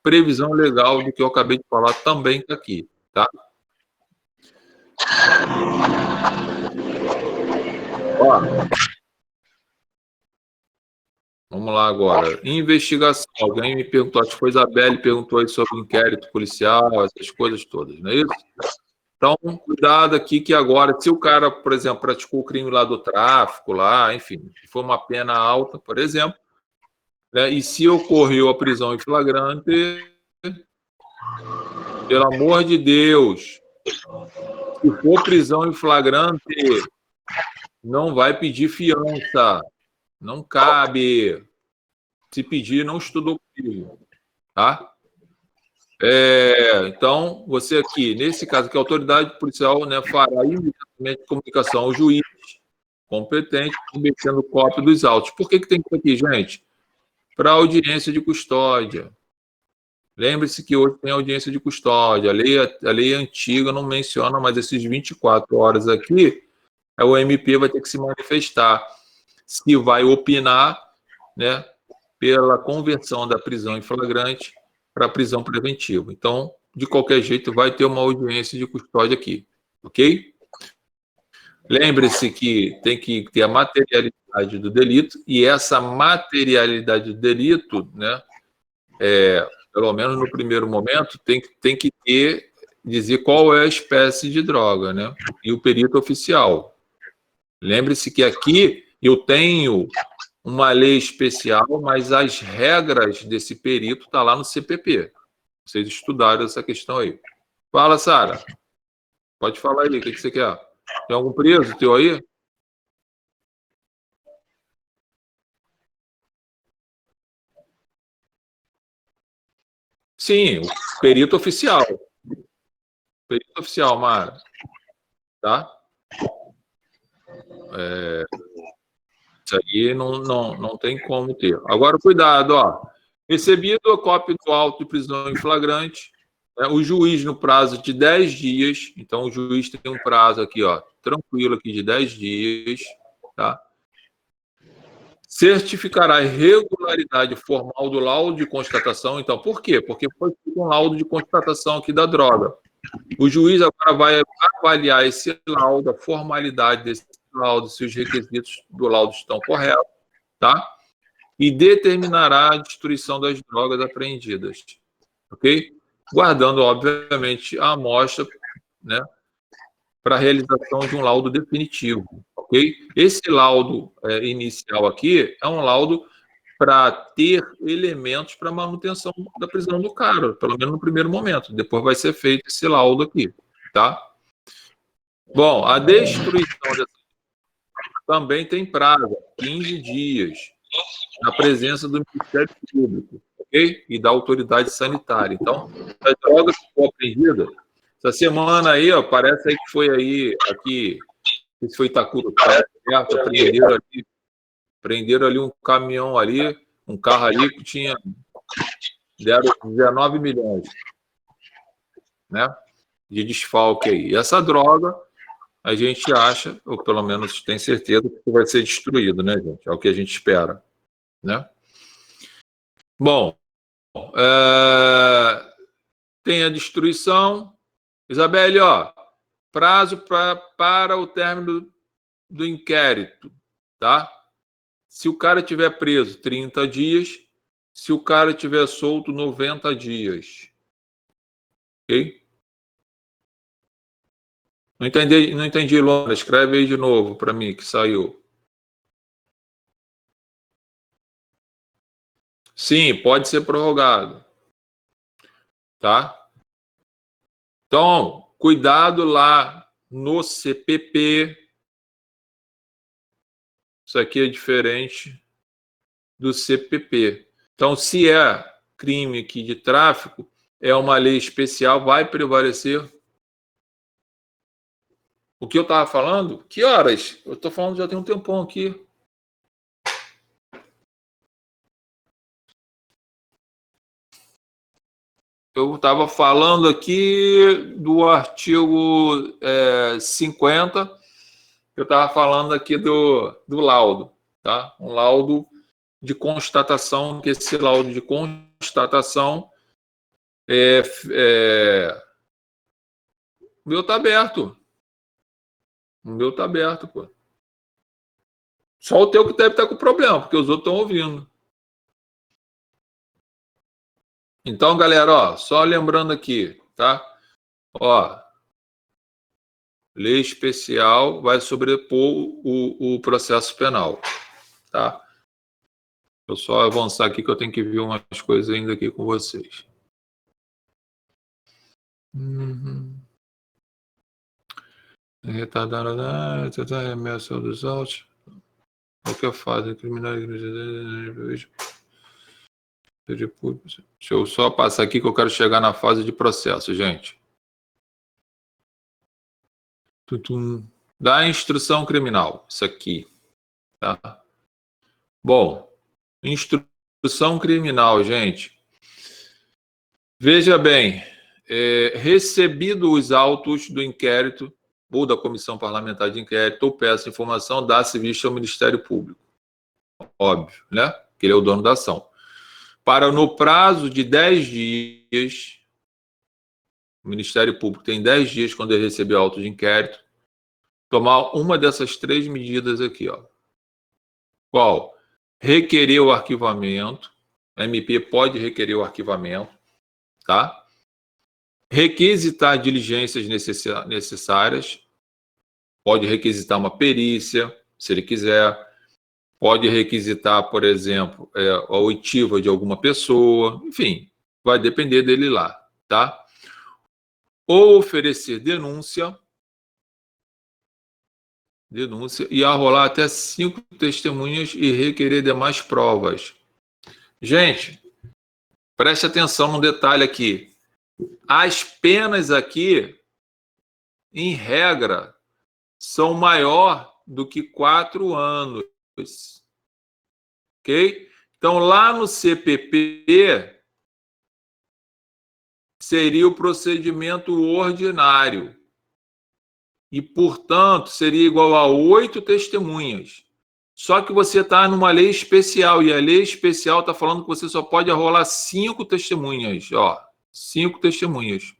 previsão legal do que eu acabei de falar também está aqui, tá? Ó, vamos lá agora. Investigação. Alguém me perguntou, acho que foi a Isabelle, perguntou aí sobre inquérito policial, essas coisas todas, não é isso? Então, cuidado aqui que agora, se o cara, por exemplo, praticou o crime lá do tráfico, lá, enfim, foi uma pena alta, por exemplo, né, e se ocorreu a prisão em flagrante, pelo amor de Deus, se for prisão em flagrante, não vai pedir fiança, não cabe. Se pedir, não estudou comigo, tá? Então, você aqui, nesse caso aqui, a autoridade policial, né, fará imediatamente comunicação ao juiz competente, submetendo cópia dos autos. Por que tem que ter aqui, gente? Para audiência de custódia. Lembre-se que hoje tem audiência de custódia. A lei antiga não menciona, mas esses 24 horas aqui, o MP vai ter que se manifestar. Se vai opinar, né, pela conversão da prisão em flagrante para prisão preventiva. Então, de qualquer jeito, vai ter uma audiência de custódia aqui, ok? Lembre-se que tem que ter a materialidade do delito, e essa materialidade do delito, né, pelo menos no primeiro momento, tem que dizer qual é a espécie de droga, né, e o perito oficial. Lembre-se que aqui eu tenho uma lei especial, mas as regras desse perito estão lá no CPP. Vocês estudaram essa questão aí. Fala, Sara. Pode falar aí, o que você quer? Tem algum preso teu aí? Sim, o perito oficial. Perito oficial, Mara. Tá? Isso aí não tem como ter. Agora, cuidado, ó. Recebido a cópia do auto de prisão em flagrante, o juiz, no prazo de 10 dias, então o juiz tem um prazo aqui, ó, tranquilo aqui de 10 dias, tá? Certificará a regularidade formal do laudo de constatação. Então, por quê? Porque foi um laudo de constatação aqui da droga. O juiz agora vai avaliar esse laudo, a formalidade desse laudo, se os requisitos do laudo estão corretos, tá? E determinará a destruição das drogas apreendidas, ok? Guardando, obviamente, a amostra, né, para a realização de um laudo definitivo, ok? Esse laudo inicial aqui é um laudo para ter elementos para manutenção da prisão do cara, pelo menos no primeiro momento. Depois vai ser feito esse laudo aqui, tá? Bom, a destruição dessa também tem prazo, 15 dias, na presença do Ministério Público, ok? E da autoridade sanitária. Então, as drogas que foram apreendidas, essa semana aí, ó, parece aí que foi aí, aqui, se foi Itacudo, perto, prenderam ali um caminhão ali, um carro ali que tinha, deram 19 milhões, né, de desfalque aí. E essa droga, a gente acha, ou pelo menos tem certeza, que vai ser destruído, né, gente? É o que a gente espera, né? Bom, tem a destruição. Isabelle, ó, prazo para o término do inquérito, tá? Se o cara tiver preso, 30 dias. Se o cara tiver solto, 90 dias. Ok? Não entendi, Lona. Escreve aí de novo para mim, que saiu. Sim, pode ser prorrogado. Tá? Então, cuidado lá no CPP. Isso aqui é diferente do CPP. Então, se é crime aqui de tráfico, é uma lei especial, vai prevalecer. O que eu estava falando? Que horas? Eu estou falando já tem um tempão aqui. Eu estava falando aqui do artigo 50, eu estava falando aqui do laudo, tá? Um laudo de constatação, que esse laudo de constatação o meu está aberto. O meu está aberto, pô. Só o teu que deve estar com problema, porque os outros estão ouvindo. Então, galera, ó, só lembrando aqui, tá? Ó, lei especial vai sobrepor o processo penal, tá? Eu só avançar aqui que eu tenho que ver umas coisas ainda aqui com vocês. Retardar ameaça dos autos. Qualquer fase criminalidade. Deixa eu só passar aqui que eu quero chegar na fase de processo, gente. Da instrução criminal, isso aqui, tá? Bom, instrução criminal, gente. Veja bem, recebido os autos do inquérito ou da comissão parlamentar de inquérito ou peça informação, dá-se vista ao Ministério Público. Óbvio, né? Que ele é o dono da ação. Para, no prazo de 10 dias, o Ministério Público tem 10 dias quando ele receber auto de inquérito, tomar uma dessas 3 medidas aqui, ó. Qual? Requerer o arquivamento. A MP pode requerer o arquivamento, tá? Requisitar diligências necessárias. Pode requisitar uma perícia, se ele quiser. Pode requisitar, por exemplo, a oitiva de alguma pessoa. Enfim, vai depender dele lá, tá? Ou oferecer denúncia e arrolar até 5 testemunhas e requerer demais provas. Gente, preste atenção num detalhe aqui. As penas aqui, em regra, são maior do que 4 anos. Ok? Então, lá no CPP, seria o procedimento ordinário. E, portanto, seria igual a 8 testemunhas. Só que você está numa lei especial, e a lei especial está falando que você só pode arrolar 5 testemunhas. Ó, 5 testemunhas.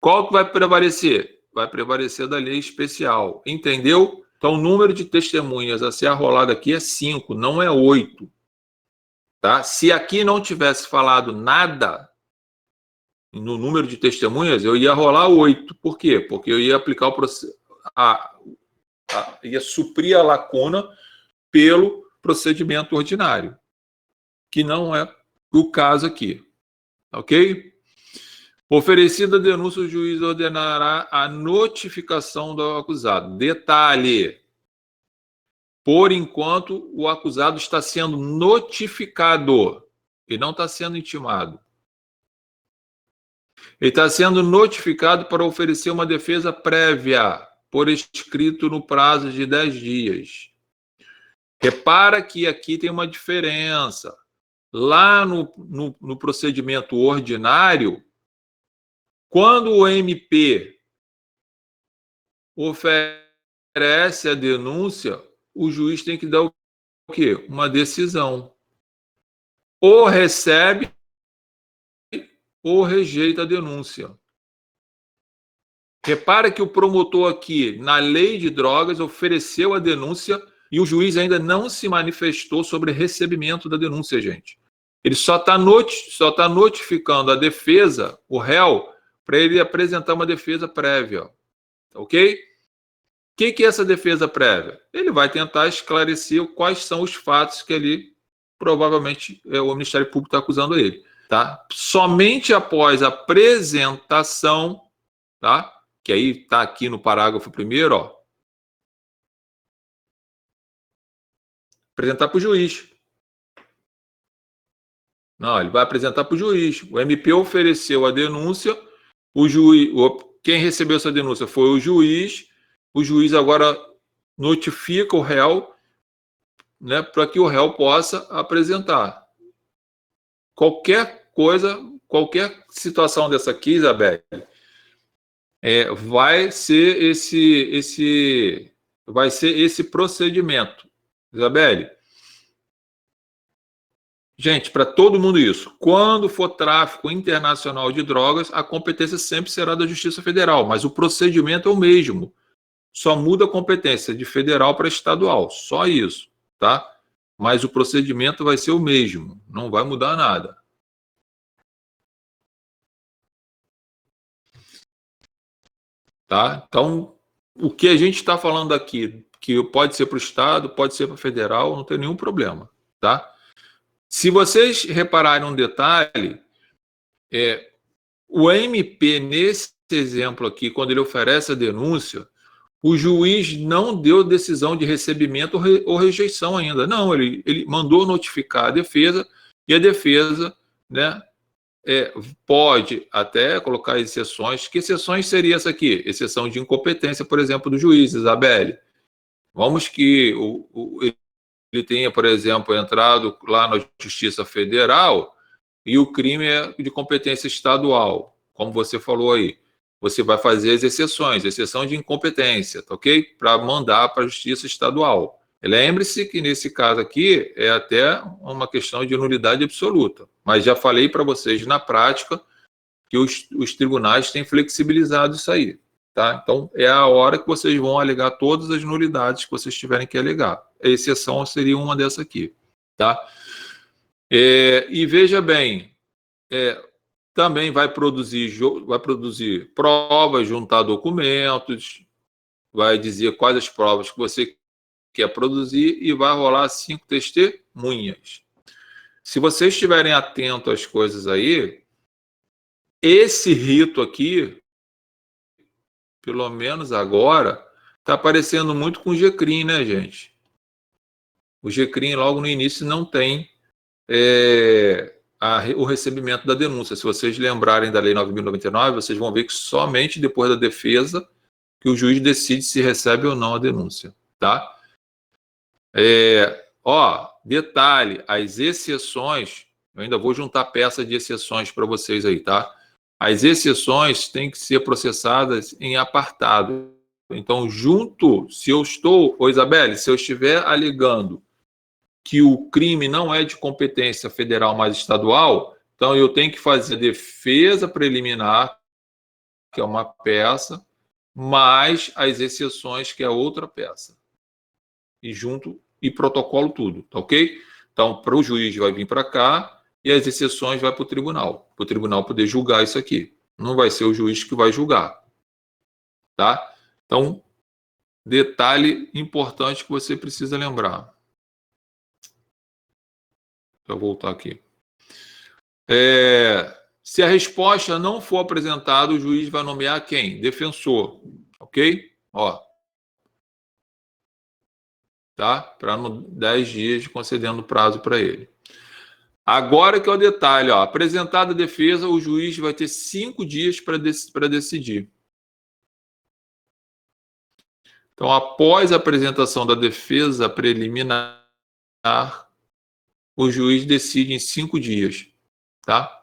Qual que vai prevalecer? Vai prevalecer da lei especial. Entendeu? Então, o número de testemunhas a ser arrolado aqui é 5, não é 8. Tá? Se aqui não tivesse falado nada no número de testemunhas, eu ia rolar 8. Por quê? Porque eu ia aplicar o processo, ia suprir a lacuna pelo procedimento ordinário, que não é o caso aqui. Ok? Oferecida a denúncia, o juiz ordenará a notificação do acusado. Detalhe: por enquanto, o acusado está sendo notificado e não está sendo intimado. Ele está sendo notificado para oferecer uma defesa prévia. por escrito no prazo de 10 dias. Repara que aqui tem uma diferença. Lá no procedimento ordinário, quando o MP oferece a denúncia, o juiz tem que dar o quê? Uma decisão. Ou recebe ou rejeita a denúncia. Repara que o promotor aqui, na lei de drogas, ofereceu a denúncia e o juiz ainda não se manifestou sobre recebimento da denúncia, gente. Ele só está notificando a defesa, o réu, para ele apresentar uma defesa prévia. Ok? O que é essa defesa prévia? Ele vai tentar esclarecer quais são os fatos que ali, provavelmente, o Ministério Público está acusando ele. Tá? Somente após a apresentação, tá? Que aí está aqui no parágrafo 1º, ó, apresentar para o juiz. Não, ele vai apresentar para o juiz. O MP ofereceu a denúncia, o juiz, quem recebeu essa denúncia foi o juiz agora notifica o réu, né, para que o réu possa apresentar. Qualquer coisa, qualquer situação dessa aqui, Isabelle, vai ser esse procedimento. Isabelle, gente, para todo mundo isso. Quando for tráfico internacional de drogas, a competência sempre será da Justiça Federal, mas o procedimento é o mesmo. Só muda a competência de federal para estadual, só isso, tá? Mas o procedimento vai ser o mesmo, não vai mudar nada. Tá? Então, o que a gente está falando aqui, que pode ser para o Estado, pode ser para o federal, não tem nenhum problema, tá? Se vocês repararem um detalhe, o MP, nesse exemplo aqui, quando ele oferece a denúncia, o juiz não deu decisão de recebimento ou rejeição ainda. Não, ele mandou notificar a defesa e a defesa, né, pode até colocar exceções. Que exceções seria essa aqui? Exceção de incompetência, por exemplo, do juiz, Isabelle. Vamos que ele tenha, por exemplo, entrado lá na Justiça Federal e o crime é de competência estadual, como você falou aí. Você vai fazer as exceções, exceção de incompetência, tá ok? Para mandar para a Justiça Estadual. Lembre-se que nesse caso aqui é até uma questão de nulidade absoluta. Mas já falei para vocês na prática que os tribunais têm flexibilizado isso aí. Tá? Então, é a hora que vocês vão alegar todas as nulidades que vocês tiverem que alegar. A exceção seria uma dessa aqui. Tá? E veja bem, também vai produzir provas, juntar documentos, vai dizer quais as provas que você quer produzir e vai rolar 5 testemunhas. Se vocês estiverem atentos às coisas aí, esse rito aqui, pelo menos agora, está parecendo muito com o GCRIM, né, gente? O GCRIM, logo no início, não tem o recebimento da denúncia. Se vocês lembrarem da Lei 9.099, vocês vão ver que somente depois da defesa que o juiz decide se recebe ou não a denúncia, tá? Detalhe, as exceções, eu ainda vou juntar peça de exceções para vocês aí, tá? As exceções têm que ser processadas em apartado. Então, se eu estiver alegando que o crime não é de competência federal, mas estadual, então eu tenho que fazer defesa preliminar, que é uma peça, mais as exceções, que é outra peça. E protocolo tudo, tá ok? Então, para o juiz vai vir para cá e as exceções vai para o tribunal poder julgar isso aqui. Não vai ser o juiz que vai julgar, tá? Então, detalhe importante que você precisa lembrar. Deixa eu voltar aqui. Se a resposta não for apresentada, o juiz vai nomear quem? Defensor, ok? Tá? Para 10 dias concedendo prazo para ele. Agora que é o detalhe, apresentada a defesa, o juiz vai ter 5 dias para decidir. Então, após a apresentação da defesa preliminar, o juiz decide em 5 dias, tá?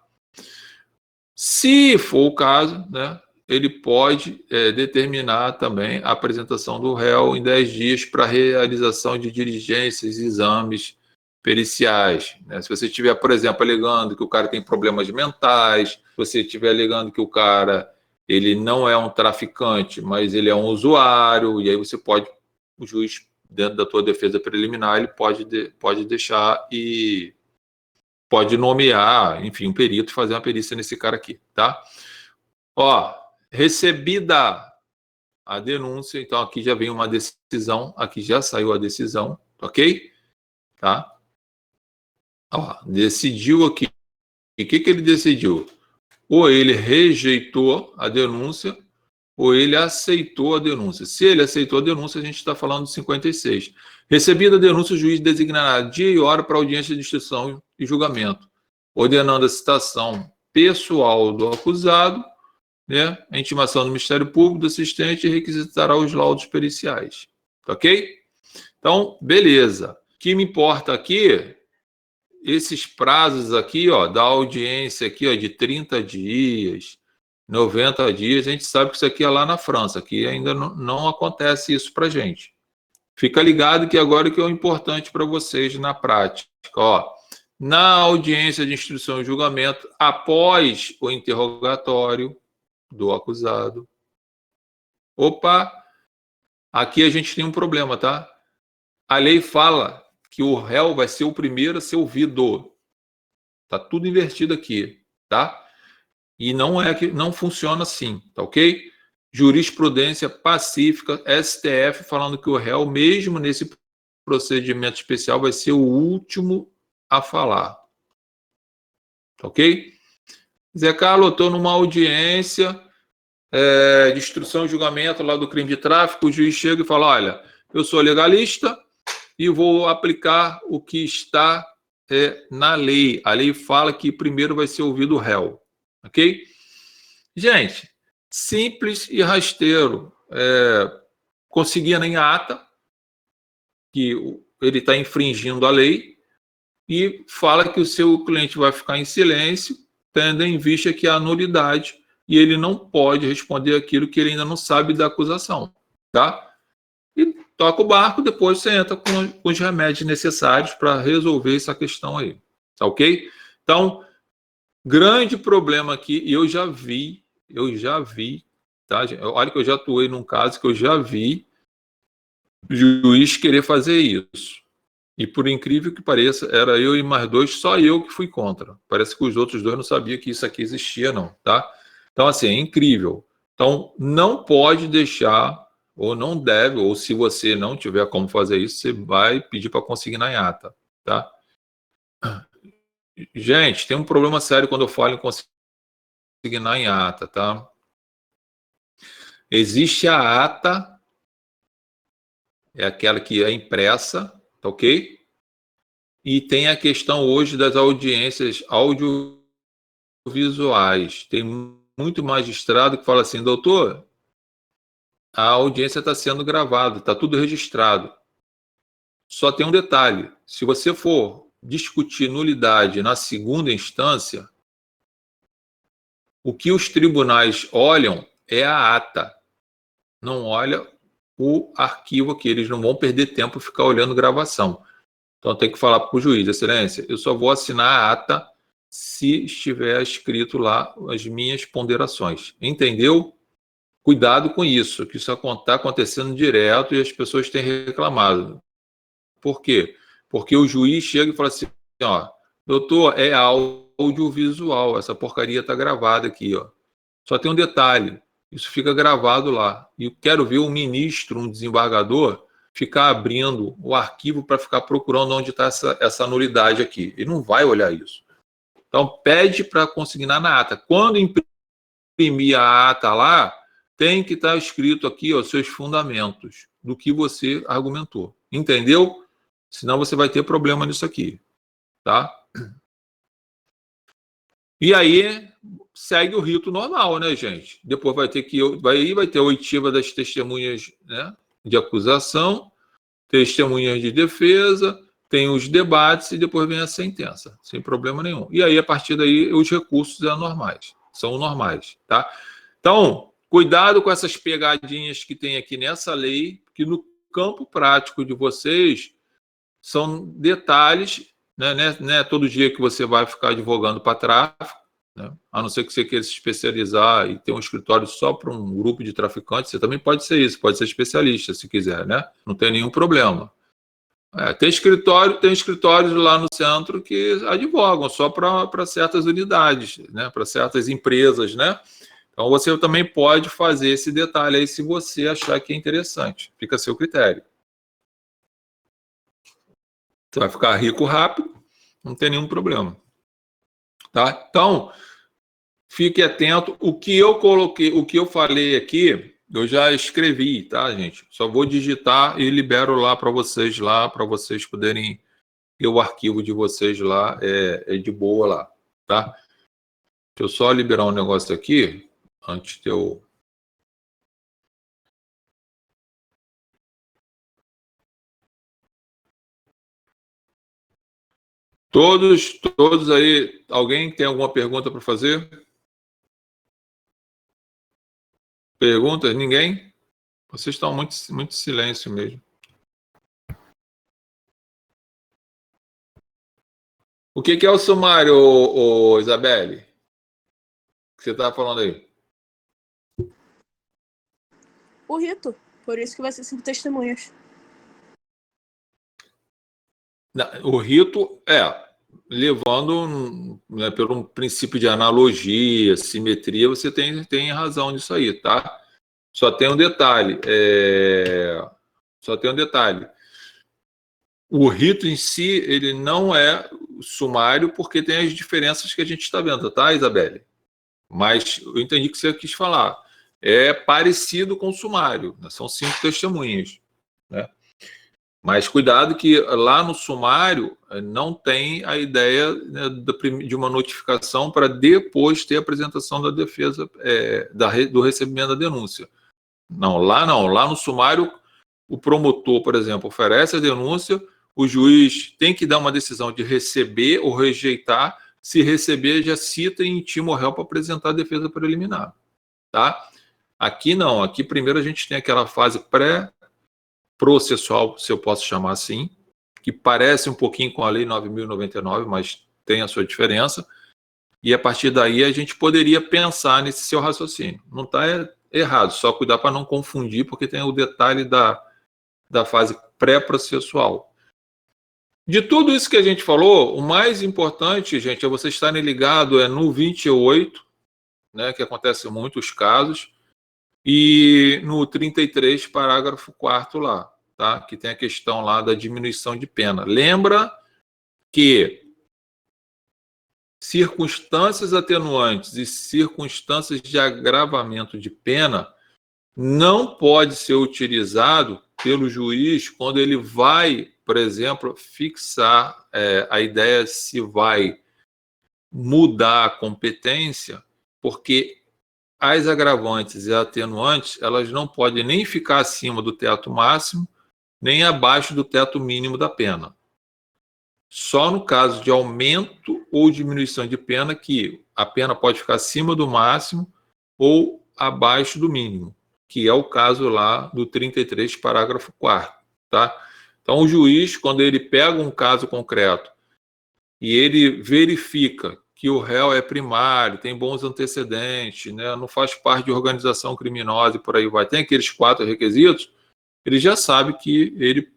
Se for o caso, né, ele pode determinar também a apresentação do réu em 10 dias para realização de diligências e exames periciais, né? Se você estiver, por exemplo, alegando que o cara tem problemas mentais, se você estiver alegando que o cara ele não é um traficante, mas ele é um usuário, e aí você pode, o juiz, dentro da tua defesa preliminar, ele pode deixar e pode nomear, enfim, um perito e fazer uma perícia nesse cara aqui, tá? Ó, recebida a denúncia, então aqui já vem uma decisão, aqui já saiu a decisão, ok? Tá? Ó, decidiu aqui. E o que ele decidiu? Ou ele rejeitou a denúncia, ou ele aceitou a denúncia. Se ele aceitou a denúncia, a gente está falando de 56. Recebida a denúncia, o juiz designará dia e hora para audiência de instrução e julgamento, ordenando a citação pessoal do acusado, né, a intimação do Ministério Público, do assistente, e requisitará os laudos periciais. Ok? Então, beleza. O que me importa aqui, esses prazos aqui, ó, da audiência aqui, ó, de 30 dias, 90 dias, a gente sabe que isso aqui é lá na França, aqui ainda não acontece isso para gente. Fica ligado que agora que é o importante para vocês na prática, ó, na audiência de instrução e julgamento, após o interrogatório do acusado. Opa, aqui a gente tem um problema, tá? A lei fala que o réu vai ser o primeiro a ser ouvido. Tá tudo invertido aqui, tá? E não funciona assim, tá ok? Jurisprudência pacífica, STF, falando que o réu, mesmo nesse procedimento especial, vai ser o último a falar. Tá ok? Zé Carlos, eu estou numa audiência de instrução e julgamento lá do crime de tráfico, o juiz chega e fala, olha, eu sou legalista e vou aplicar o que está na lei. A lei fala que primeiro vai ser ouvido o réu. Ok? Gente, simples e rasteiro. Conseguia nem a ata, que ele está infringindo a lei, e fala que o seu cliente vai ficar em silêncio, tendo em vista que há nulidade, e ele não pode responder aquilo que ele ainda não sabe da acusação. Tá? E toca o barco, depois você entra com os remédios necessários para resolver essa questão aí. Tá ok? Então, grande problema aqui, e eu já vi, tá? Olha que eu já atuei num caso que eu já vi o juiz querer fazer isso. E por incrível que pareça, era eu e mais 2, só eu que fui contra. Parece que os outros 2 não sabiam que isso aqui existia, não, tá? Então, assim, é incrível. Então, não pode deixar, ou não deve, ou se você não tiver como fazer isso, você vai pedir para conseguir na ata, tá? Gente, tem um problema sério quando eu falo em consignar em ata, tá? Existe a ata, é aquela que é impressa, tá ok? E tem a questão hoje das audiências audiovisuais. Tem muito magistrado que fala assim, doutor, a audiência está sendo gravada, está tudo registrado. Só tem um detalhe, se você for discutir nulidade na segunda instância, o que os tribunais olham é a ata, não olha o arquivo aqui, eles não vão perder tempo ficar olhando gravação. Então tem que falar para o juiz, excelência, eu só vou assinar a ata se estiver escrito lá as minhas ponderações. Entendeu? Cuidado com isso, que isso está acontecendo direto e as pessoas têm reclamado. Por quê? Porque o juiz chega e fala assim, ó, doutor, é audiovisual, essa porcaria está gravada aqui, ó. Só tem um detalhe, isso fica gravado lá. E eu quero ver um ministro, um desembargador, ficar abrindo o arquivo para ficar procurando onde está essa nulidade aqui. Ele não vai olhar isso. Então, pede para consignar na ata. Quando imprimir a ata lá, tem que estar escrito aqui os seus fundamentos do que você argumentou. Entendeu? Senão você vai ter problema nisso aqui. Tá? E aí, segue o rito normal, né, gente? Depois vai ter a oitiva das testemunhas, né, de acusação, testemunhas de defesa, tem os debates e depois vem a sentença, sem problema nenhum. E aí, a partir daí, os recursos são normais, tá? Então, cuidado com essas pegadinhas que tem aqui nessa lei, que no campo prático de vocês são detalhes, né? Não é todo dia que você vai ficar advogando para tráfico, né? A não ser que você queira se especializar e ter um escritório só para um grupo de traficantes, você também pode ser isso, pode ser especialista se quiser, né? Não tem nenhum problema. Tem escritórios lá no centro que advogam só para certas unidades, né? Para certas empresas, né? Então você também pode fazer esse detalhe aí se você achar que é interessante. Fica a seu critério. Você vai ficar rico rápido, não tem nenhum problema. Tá? Então, fique atento. O que eu coloquei, o que eu falei aqui, eu já escrevi, tá, gente? Só vou digitar e libero lá para vocês poderem ter o arquivo de vocês lá, é de boa lá, tá? Deixa eu só liberar um negócio aqui, antes de eu... Todos aí, alguém tem alguma pergunta para fazer? Perguntas? Ninguém? Vocês estão muito em silêncio mesmo. O que é o sumário, Isabelle? O que você está falando aí? O rito. Por isso que vai ser 5 testemunhas. O rito levando, né, pelo um princípio de analogia, simetria, você tem razão nisso aí, tá? Só tem um detalhe. O rito em si, ele não é sumário porque tem as diferenças que a gente está vendo, tá, Isabelle? Mas eu entendi que você quis falar. É parecido com o sumário, né? São 5 testemunhas, né? Mas cuidado que lá no sumário não tem a ideia, né, de uma notificação para depois ter a apresentação da defesa, do recebimento da denúncia. Lá no sumário, o promotor, por exemplo, oferece a denúncia, o juiz tem que dar uma decisão de receber ou rejeitar. Se receber, já cita e intima o réu para apresentar a defesa preliminar, tá? Aqui não, aqui primeiro a gente tem aquela fase pré-processual, se eu posso chamar assim, que parece um pouquinho com a Lei 9.099, mas tem a sua diferença, e a partir daí a gente poderia pensar nesse seu raciocínio. Não está errado, só cuidar para não confundir, porque tem o detalhe da fase pré-processual. De tudo isso que a gente falou, o mais importante, gente, é vocês estarem ligados no 28, né, que acontece em muitos casos, e no 33, parágrafo 4º lá, tá? Que tem a questão lá da diminuição de pena. Lembra que circunstâncias atenuantes e circunstâncias de agravamento de pena não pode ser utilizado pelo juiz quando ele vai, por exemplo, fixar a ideia se vai mudar a competência, porque as agravantes e atenuantes, elas não podem nem ficar acima do teto máximo, nem abaixo do teto mínimo da pena. Só no caso de aumento ou diminuição de pena que a pena pode ficar acima do máximo ou abaixo do mínimo, que é o caso lá do 33, parágrafo 4º, tá? Então, o juiz, quando ele pega um caso concreto e ele verifica que o réu é primário, tem bons antecedentes, né, não faz parte de organização criminosa e por aí vai, tem aqueles 4 requisitos, ele já sabe que ele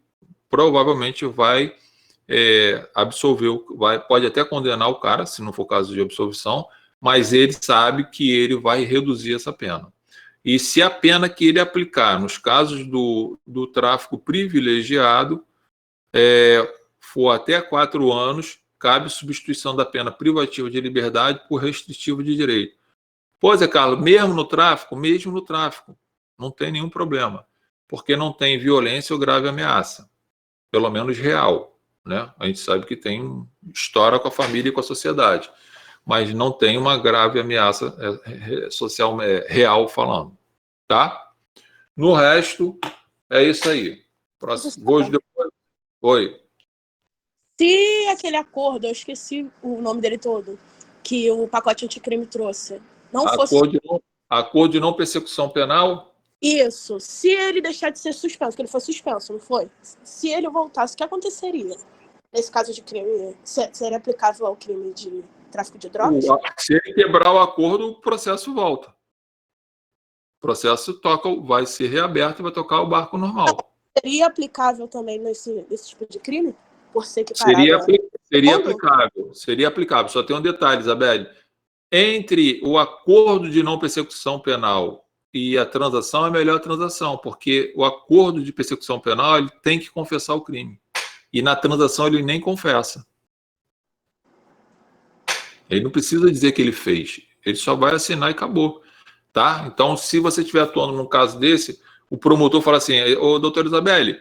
provavelmente vai absolver, pode até condenar o cara, se não for caso de absolvição, mas ele sabe que ele vai reduzir essa pena. E se a pena que ele aplicar nos casos do tráfico privilegiado for até 4 anos, cabe substituição da pena privativa de liberdade por restritivo de direito. Pô, Zé Carlos, mesmo no tráfico, não tem nenhum problema, porque não tem violência ou grave ameaça, pelo menos real, né? A gente sabe que tem história com a família e com a sociedade, mas não tem uma grave ameaça social real falando, tá? No resto, É isso aí. Próximo. Vou depois. Oi. Se aquele acordo, eu esqueci o nome dele todo, que o pacote anticrime trouxe, não fosse Acordo de não persecução penal? isso, se ele deixar de ser suspenso, que ele foi suspenso, não foi? Se ele voltasse, o que aconteceria? Nesse caso de crime, seria aplicável ao crime de tráfico de drogas? Se ele quebrar o acordo, o processo volta. O processo vai ser reaberto e vai tocar o barco normal. Seria aplicável também nesse tipo de crime? Por ser que Seria aplicável. Seria aplicável. Só tem um detalhe, Isabelle. Entre o acordo de não persecução penal e a transação, é melhor a transação, porque o acordo de persecução penal ele tem que confessar o crime. E na transação ele nem confessa. Ele não precisa dizer que ele fez. Ele só vai assinar e acabou. Tá? Então, se você estiver atuando num caso desse, o promotor fala assim, ô, doutora Isabelle,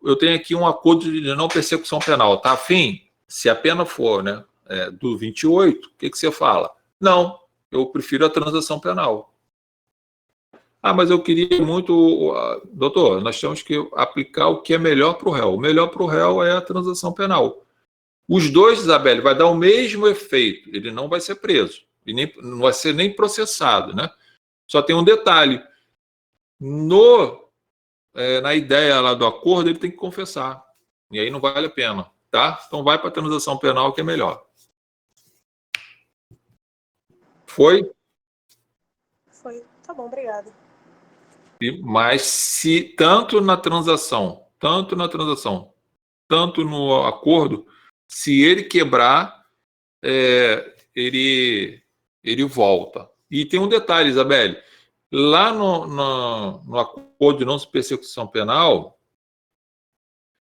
eu tenho aqui um acordo de não persecução penal, tá afim? Se a pena for, né, do 28, o que você fala? Não, eu prefiro a transação penal. Ah, mas eu queria muito... Doutor, nós temos que aplicar o que é melhor para o réu. O melhor para o réu é a transação penal. Os dois, Isabelle, vai dar o mesmo efeito. Ele não vai ser preso. E não vai ser nem processado, né? Só tem um detalhe. Na ideia lá do acordo, ele tem que confessar. E aí não vale a pena, tá? Então vai para a transação penal que é melhor. Foi? Foi. Tá bom, obrigada. Mas se tanto na transação, tanto no acordo, se ele quebrar, ele volta. E tem um detalhe, Isabelle. Lá no acordo de não persecução penal,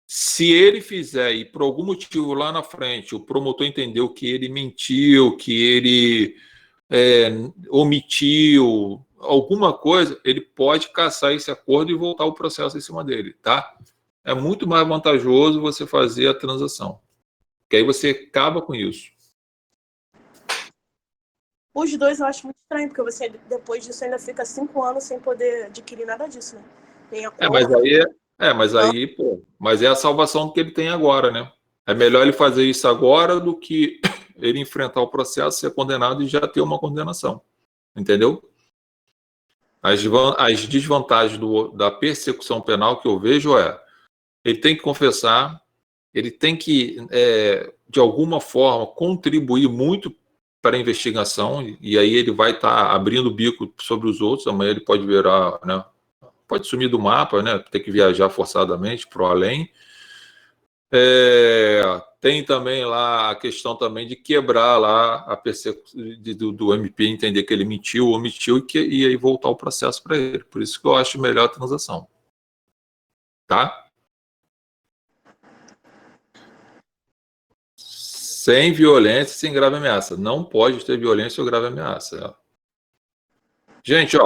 se ele fizer, e por algum motivo lá na frente, o promotor entendeu que ele mentiu, que ele omitiu alguma coisa, ele pode cassar esse acordo e voltar o processo em cima dele, tá? É muito mais vantajoso você fazer a transação, porque aí você acaba com isso. Os dois eu acho muito estranho, porque você, depois disso, ainda fica 5 anos sem poder adquirir nada disso, né? Tem acordo. Mas é a salvação que ele tem agora, né? É melhor ele fazer isso agora do que ele enfrentar o processo, ser condenado e já ter uma condenação. Entendeu? As desvantagens da persecução penal que eu vejo ele tem que confessar, ele tem que, de alguma forma, contribuir muito para a investigação, e aí ele vai estar abrindo o bico sobre os outros, amanhã ele pode virar, né, pode sumir do mapa, né, ter que viajar forçadamente para o além. Tem também lá a questão também de quebrar lá a persecução do MP, entender que ele mentiu, omitiu e aí voltar o processo para ele. Por isso que eu acho melhor a transação. Tá? Sem violência, sem grave ameaça. Não pode ter violência ou grave ameaça. Gente,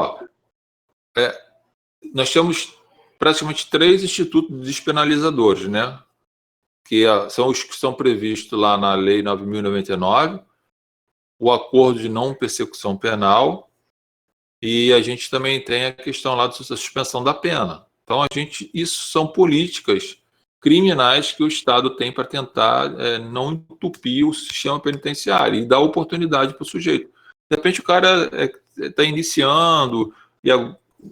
nós temos praticamente 3 institutos despenalizadores, né? Que são os que são previstos lá na Lei 9.099, o acordo de não persecução penal, e a gente também tem a questão lá da suspensão da pena. Então, isso são políticas criminais que o Estado tem para tentar não entupir o sistema penitenciário e dar oportunidade para o sujeito. De repente, o cara está iniciando e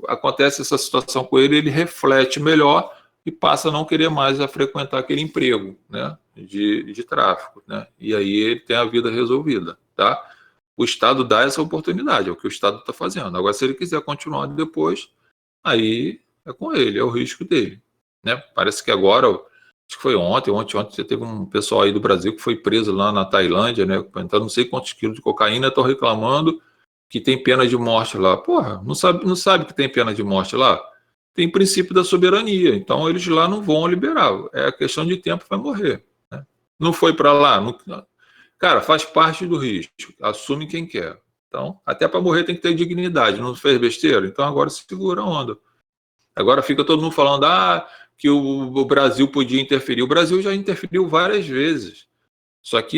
acontece essa situação com ele, ele reflete melhor e passa a não querer mais frequentar aquele emprego, né, de tráfico, né, e aí ele tem a vida resolvida, tá? O Estado dá essa oportunidade, é o que o Estado está fazendo. Agora, se ele quiser continuar depois, aí é com ele, é o risco dele, né? Parece que agora, acho que foi ontem você teve um pessoal aí do Brasil que foi preso lá na Tailândia, né, então não sei quantos quilos de cocaína, estão reclamando que tem pena de morte lá. Porra, não sabe que tem pena de morte lá? Tem princípio da soberania, então eles lá não vão liberar, é questão de tempo, vai morrer, né? Não foi para lá, cara, faz parte do risco, assume quem quer. Então, até para morrer tem que ter dignidade, não fez besteira? Então agora se segura a onda. Agora fica todo mundo falando que o Brasil podia interferir. O Brasil já interferiu várias vezes, só que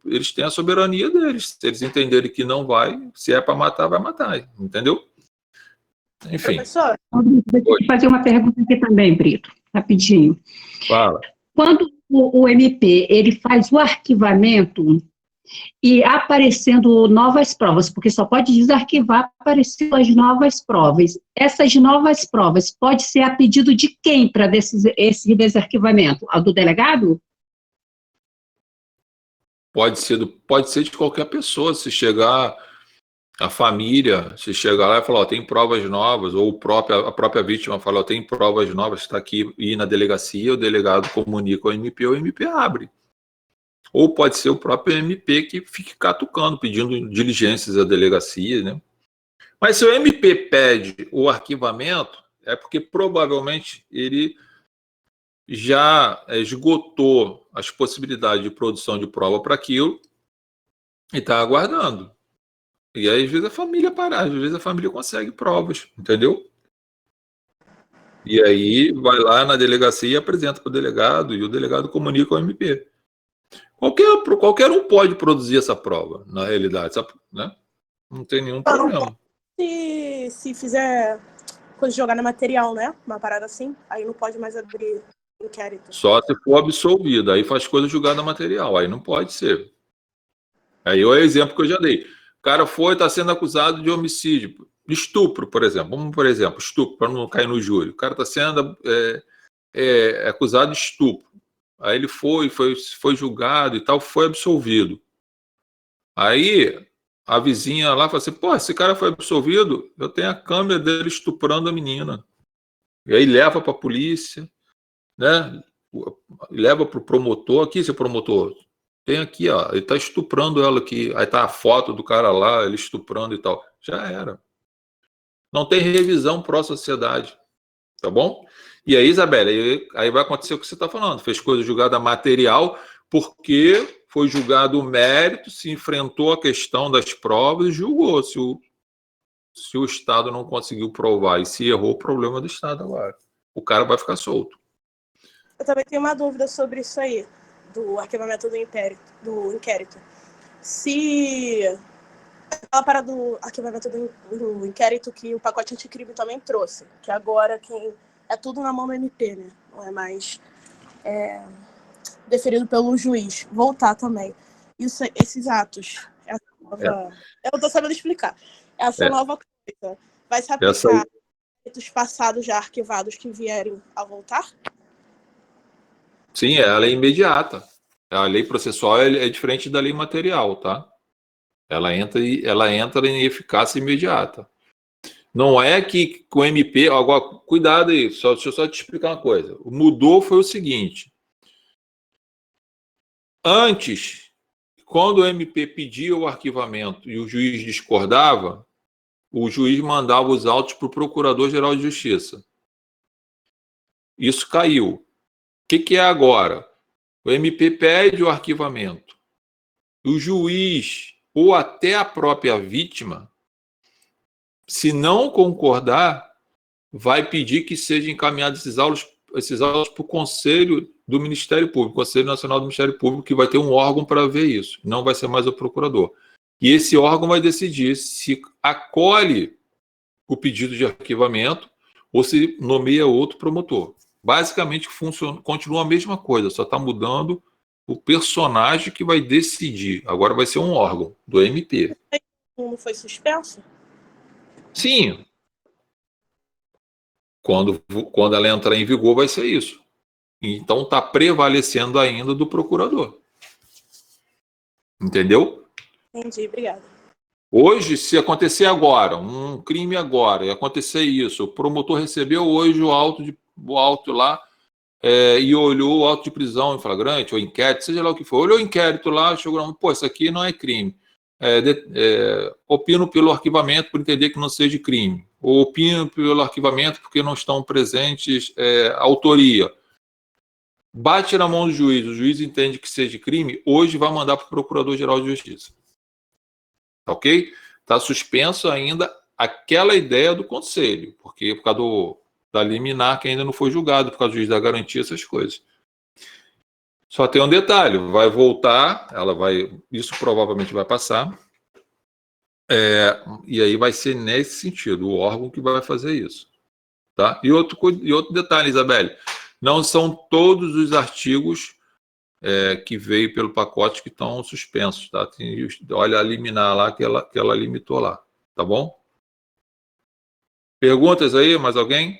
eles têm a soberania deles. Se eles entenderem que não vai, se é para matar, vai matar, entendeu? Enfim. Professor, Deixa eu fazer uma pergunta aqui também, Brito, rapidinho. Fala. Quando o MP ele faz o arquivamento e aparecendo novas provas, porque só pode desarquivar aparecendo as novas provas. Essas novas provas pode ser a pedido de quem para esse desarquivamento? A do delegado? Pode ser de qualquer pessoa. Se chegar a família, se chegar lá e falar, ó, tem provas novas, ou a própria vítima fala, ó, tem provas novas, está aqui, e ir na delegacia, o delegado comunica ao MP, o MP abre. Ou pode ser o próprio MP que fique catucando, pedindo diligências à delegacia, né? Mas se o MP pede o arquivamento, é porque provavelmente ele já esgotou as possibilidades de produção de prova para aquilo e está aguardando. E aí, às vezes, a família para, às vezes a família consegue provas, entendeu? E aí vai lá na delegacia e apresenta para o delegado, e o delegado comunica ao MP. Qualquer um pode produzir essa prova, na realidade, né? Não tem nenhum problema. se fizer coisa jogada material, né? Uma parada assim, aí não pode mais abrir inquérito. Só se for absolvido, aí faz coisa julgada material, aí não pode ser. Aí é o exemplo que eu já dei. O cara está sendo acusado de homicídio, estupro, por exemplo. Vamos, por exemplo, estupro, para não cair no júri. O cara está sendo acusado de estupro. Aí ele foi julgado e tal, foi absolvido. Aí a vizinha lá fala assim, pô, esse cara foi absolvido, eu tenho a câmera dele estuprando a menina. E aí leva para a polícia, né? Leva para o promotor, aqui, seu promotor, tem aqui, ó, ele está estuprando ela aqui, aí tá a foto do cara lá, ele estuprando e tal. Já era. Não tem revisão pró-sociedade, tá bom? E aí, Isabela, aí vai acontecer o que você está falando, fez coisa julgada material, porque foi julgado o mérito, se enfrentou a questão das provas e julgou se o Estado não conseguiu provar e se errou, o problema do Estado agora. O cara vai ficar solto. Eu também tenho uma dúvida sobre isso aí, do arquivamento do inquérito. Se aquela parada do arquivamento do inquérito que o pacote anticrime também trouxe, que agora é tudo na mão do MP, né? Não é mais deferido pelo juiz. Voltar também. Esses atos, eu não tô sabendo explicar. Essa nova coisa vai se aplicar atos passados já arquivados que vierem a voltar? Sim, ela é imediata. A lei processual é diferente da lei material, tá? Ela entra em eficácia imediata. Não é que com o MP... Agora, cuidado aí, deixa eu só te explicar uma coisa. Mudou foi o seguinte. Antes, quando o MP pedia o arquivamento e o juiz discordava, o juiz mandava os autos para o Procurador-Geral de Justiça. Isso caiu. O que é agora? O MP pede o arquivamento. O juiz, ou até a própria vítima, se não concordar, vai pedir que sejam encaminhados esses autos para o Conselho do Ministério Público, Conselho Nacional do Ministério Público, que vai ter um órgão para ver isso. Não vai ser mais o procurador. E esse órgão vai decidir se acolhe o pedido de arquivamento ou se nomeia outro promotor. Basicamente, continua a mesma coisa, só está mudando o personagem que vai decidir. Agora vai ser um órgão do MP. Não foi suspenso? Sim. Quando ela entrar em vigor, vai ser isso. Então, está prevalecendo ainda do procurador. Entendeu? Entendi, obrigada. Hoje, se acontecer agora, um crime agora, e acontecer isso, o promotor recebeu hoje o auto lá e olhou o auto de prisão em flagrante, ou inquérito, seja lá o que for. Olhou o inquérito lá, chegou lá, pô, isso aqui não é crime. Opino pelo arquivamento por entender que não seja crime. Ou opino pelo arquivamento porque não estão presentes autoria. Bate na mão do juiz, o juiz entende que seja crime, hoje vai mandar para o Procurador-Geral de Justiça. Ok? Está suspenso ainda aquela ideia do conselho, porque por causa da liminar que ainda não foi julgado, por causa do juiz da garantia, essas coisas. Só tem um detalhe, vai voltar, isso provavelmente vai passar, E aí vai ser nesse sentido, o órgão que vai fazer isso. Tá? E outro detalhe, Isabelle, não são todos os artigos que veio pelo pacote que estão suspensos. Tá? Olha a liminar lá que ela limitou lá. Tá bom? Perguntas aí, mais alguém?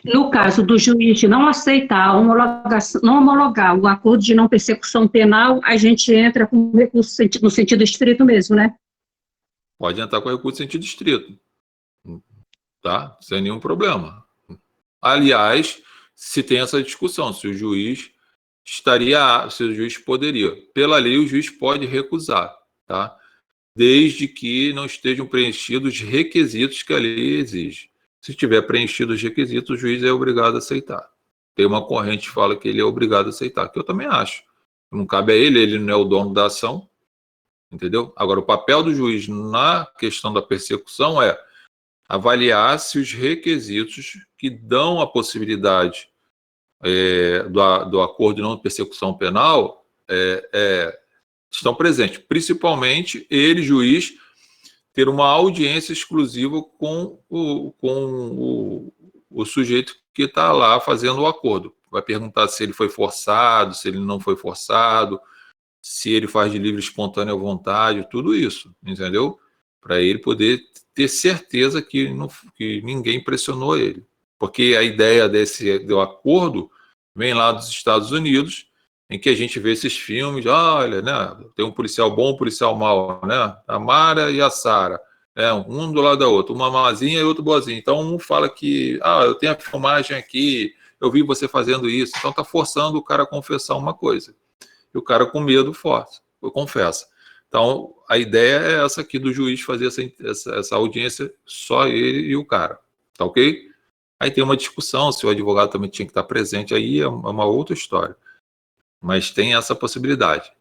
No caso do juiz não aceitar a homologação, não homologar o acordo de não persecução penal, a gente entra com recurso no sentido estrito mesmo, né? Pode entrar com recurso em sentido estrito. Tá? Sem nenhum problema. Aliás, se tem essa discussão, se o juiz poderia. Pela lei, o juiz pode recusar, tá? Desde que não estejam preenchidos os requisitos que a lei exige. Se tiver preenchido os requisitos, o juiz é obrigado a aceitar. Tem uma corrente que fala que ele é obrigado a aceitar, que eu também acho. Não cabe a ele não é o dono da ação, entendeu? Agora, o papel do juiz na questão da persecução é avaliar se os requisitos que dão a possibilidade do acordo de não persecução penal estão presentes. Principalmente ele, juiz, ter uma audiência exclusiva com o sujeito que está lá fazendo o acordo. Vai perguntar se ele foi forçado, se ele não foi forçado, se ele faz de livre e espontânea vontade, tudo isso, entendeu? Para ele poder ter certeza que ninguém pressionou ele. Porque a ideia do acordo vem lá dos Estados Unidos, em que a gente vê esses filmes, olha, né, tem um policial bom, um policial mau, né, a Mara e a Sara, um do lado da outra, uma mazinha e outro boazinha. Então, um fala que, eu tenho a filmagem aqui, eu vi você fazendo isso, então está forçando o cara a confessar uma coisa. E o cara com medo confessa. Então, a ideia é essa aqui do juiz fazer essa audiência, só ele e o cara, tá ok? Aí tem uma discussão, se o advogado também tinha que estar presente, aí é uma outra história. Mas tem essa possibilidade.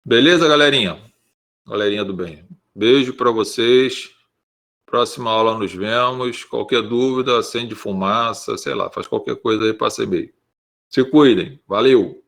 Beleza, galerinha? Galerinha do bem. Beijo para vocês. Próxima aula nos vemos. Qualquer dúvida, acende fumaça, sei lá, faz qualquer coisa aí para saber. Se cuidem. Valeu!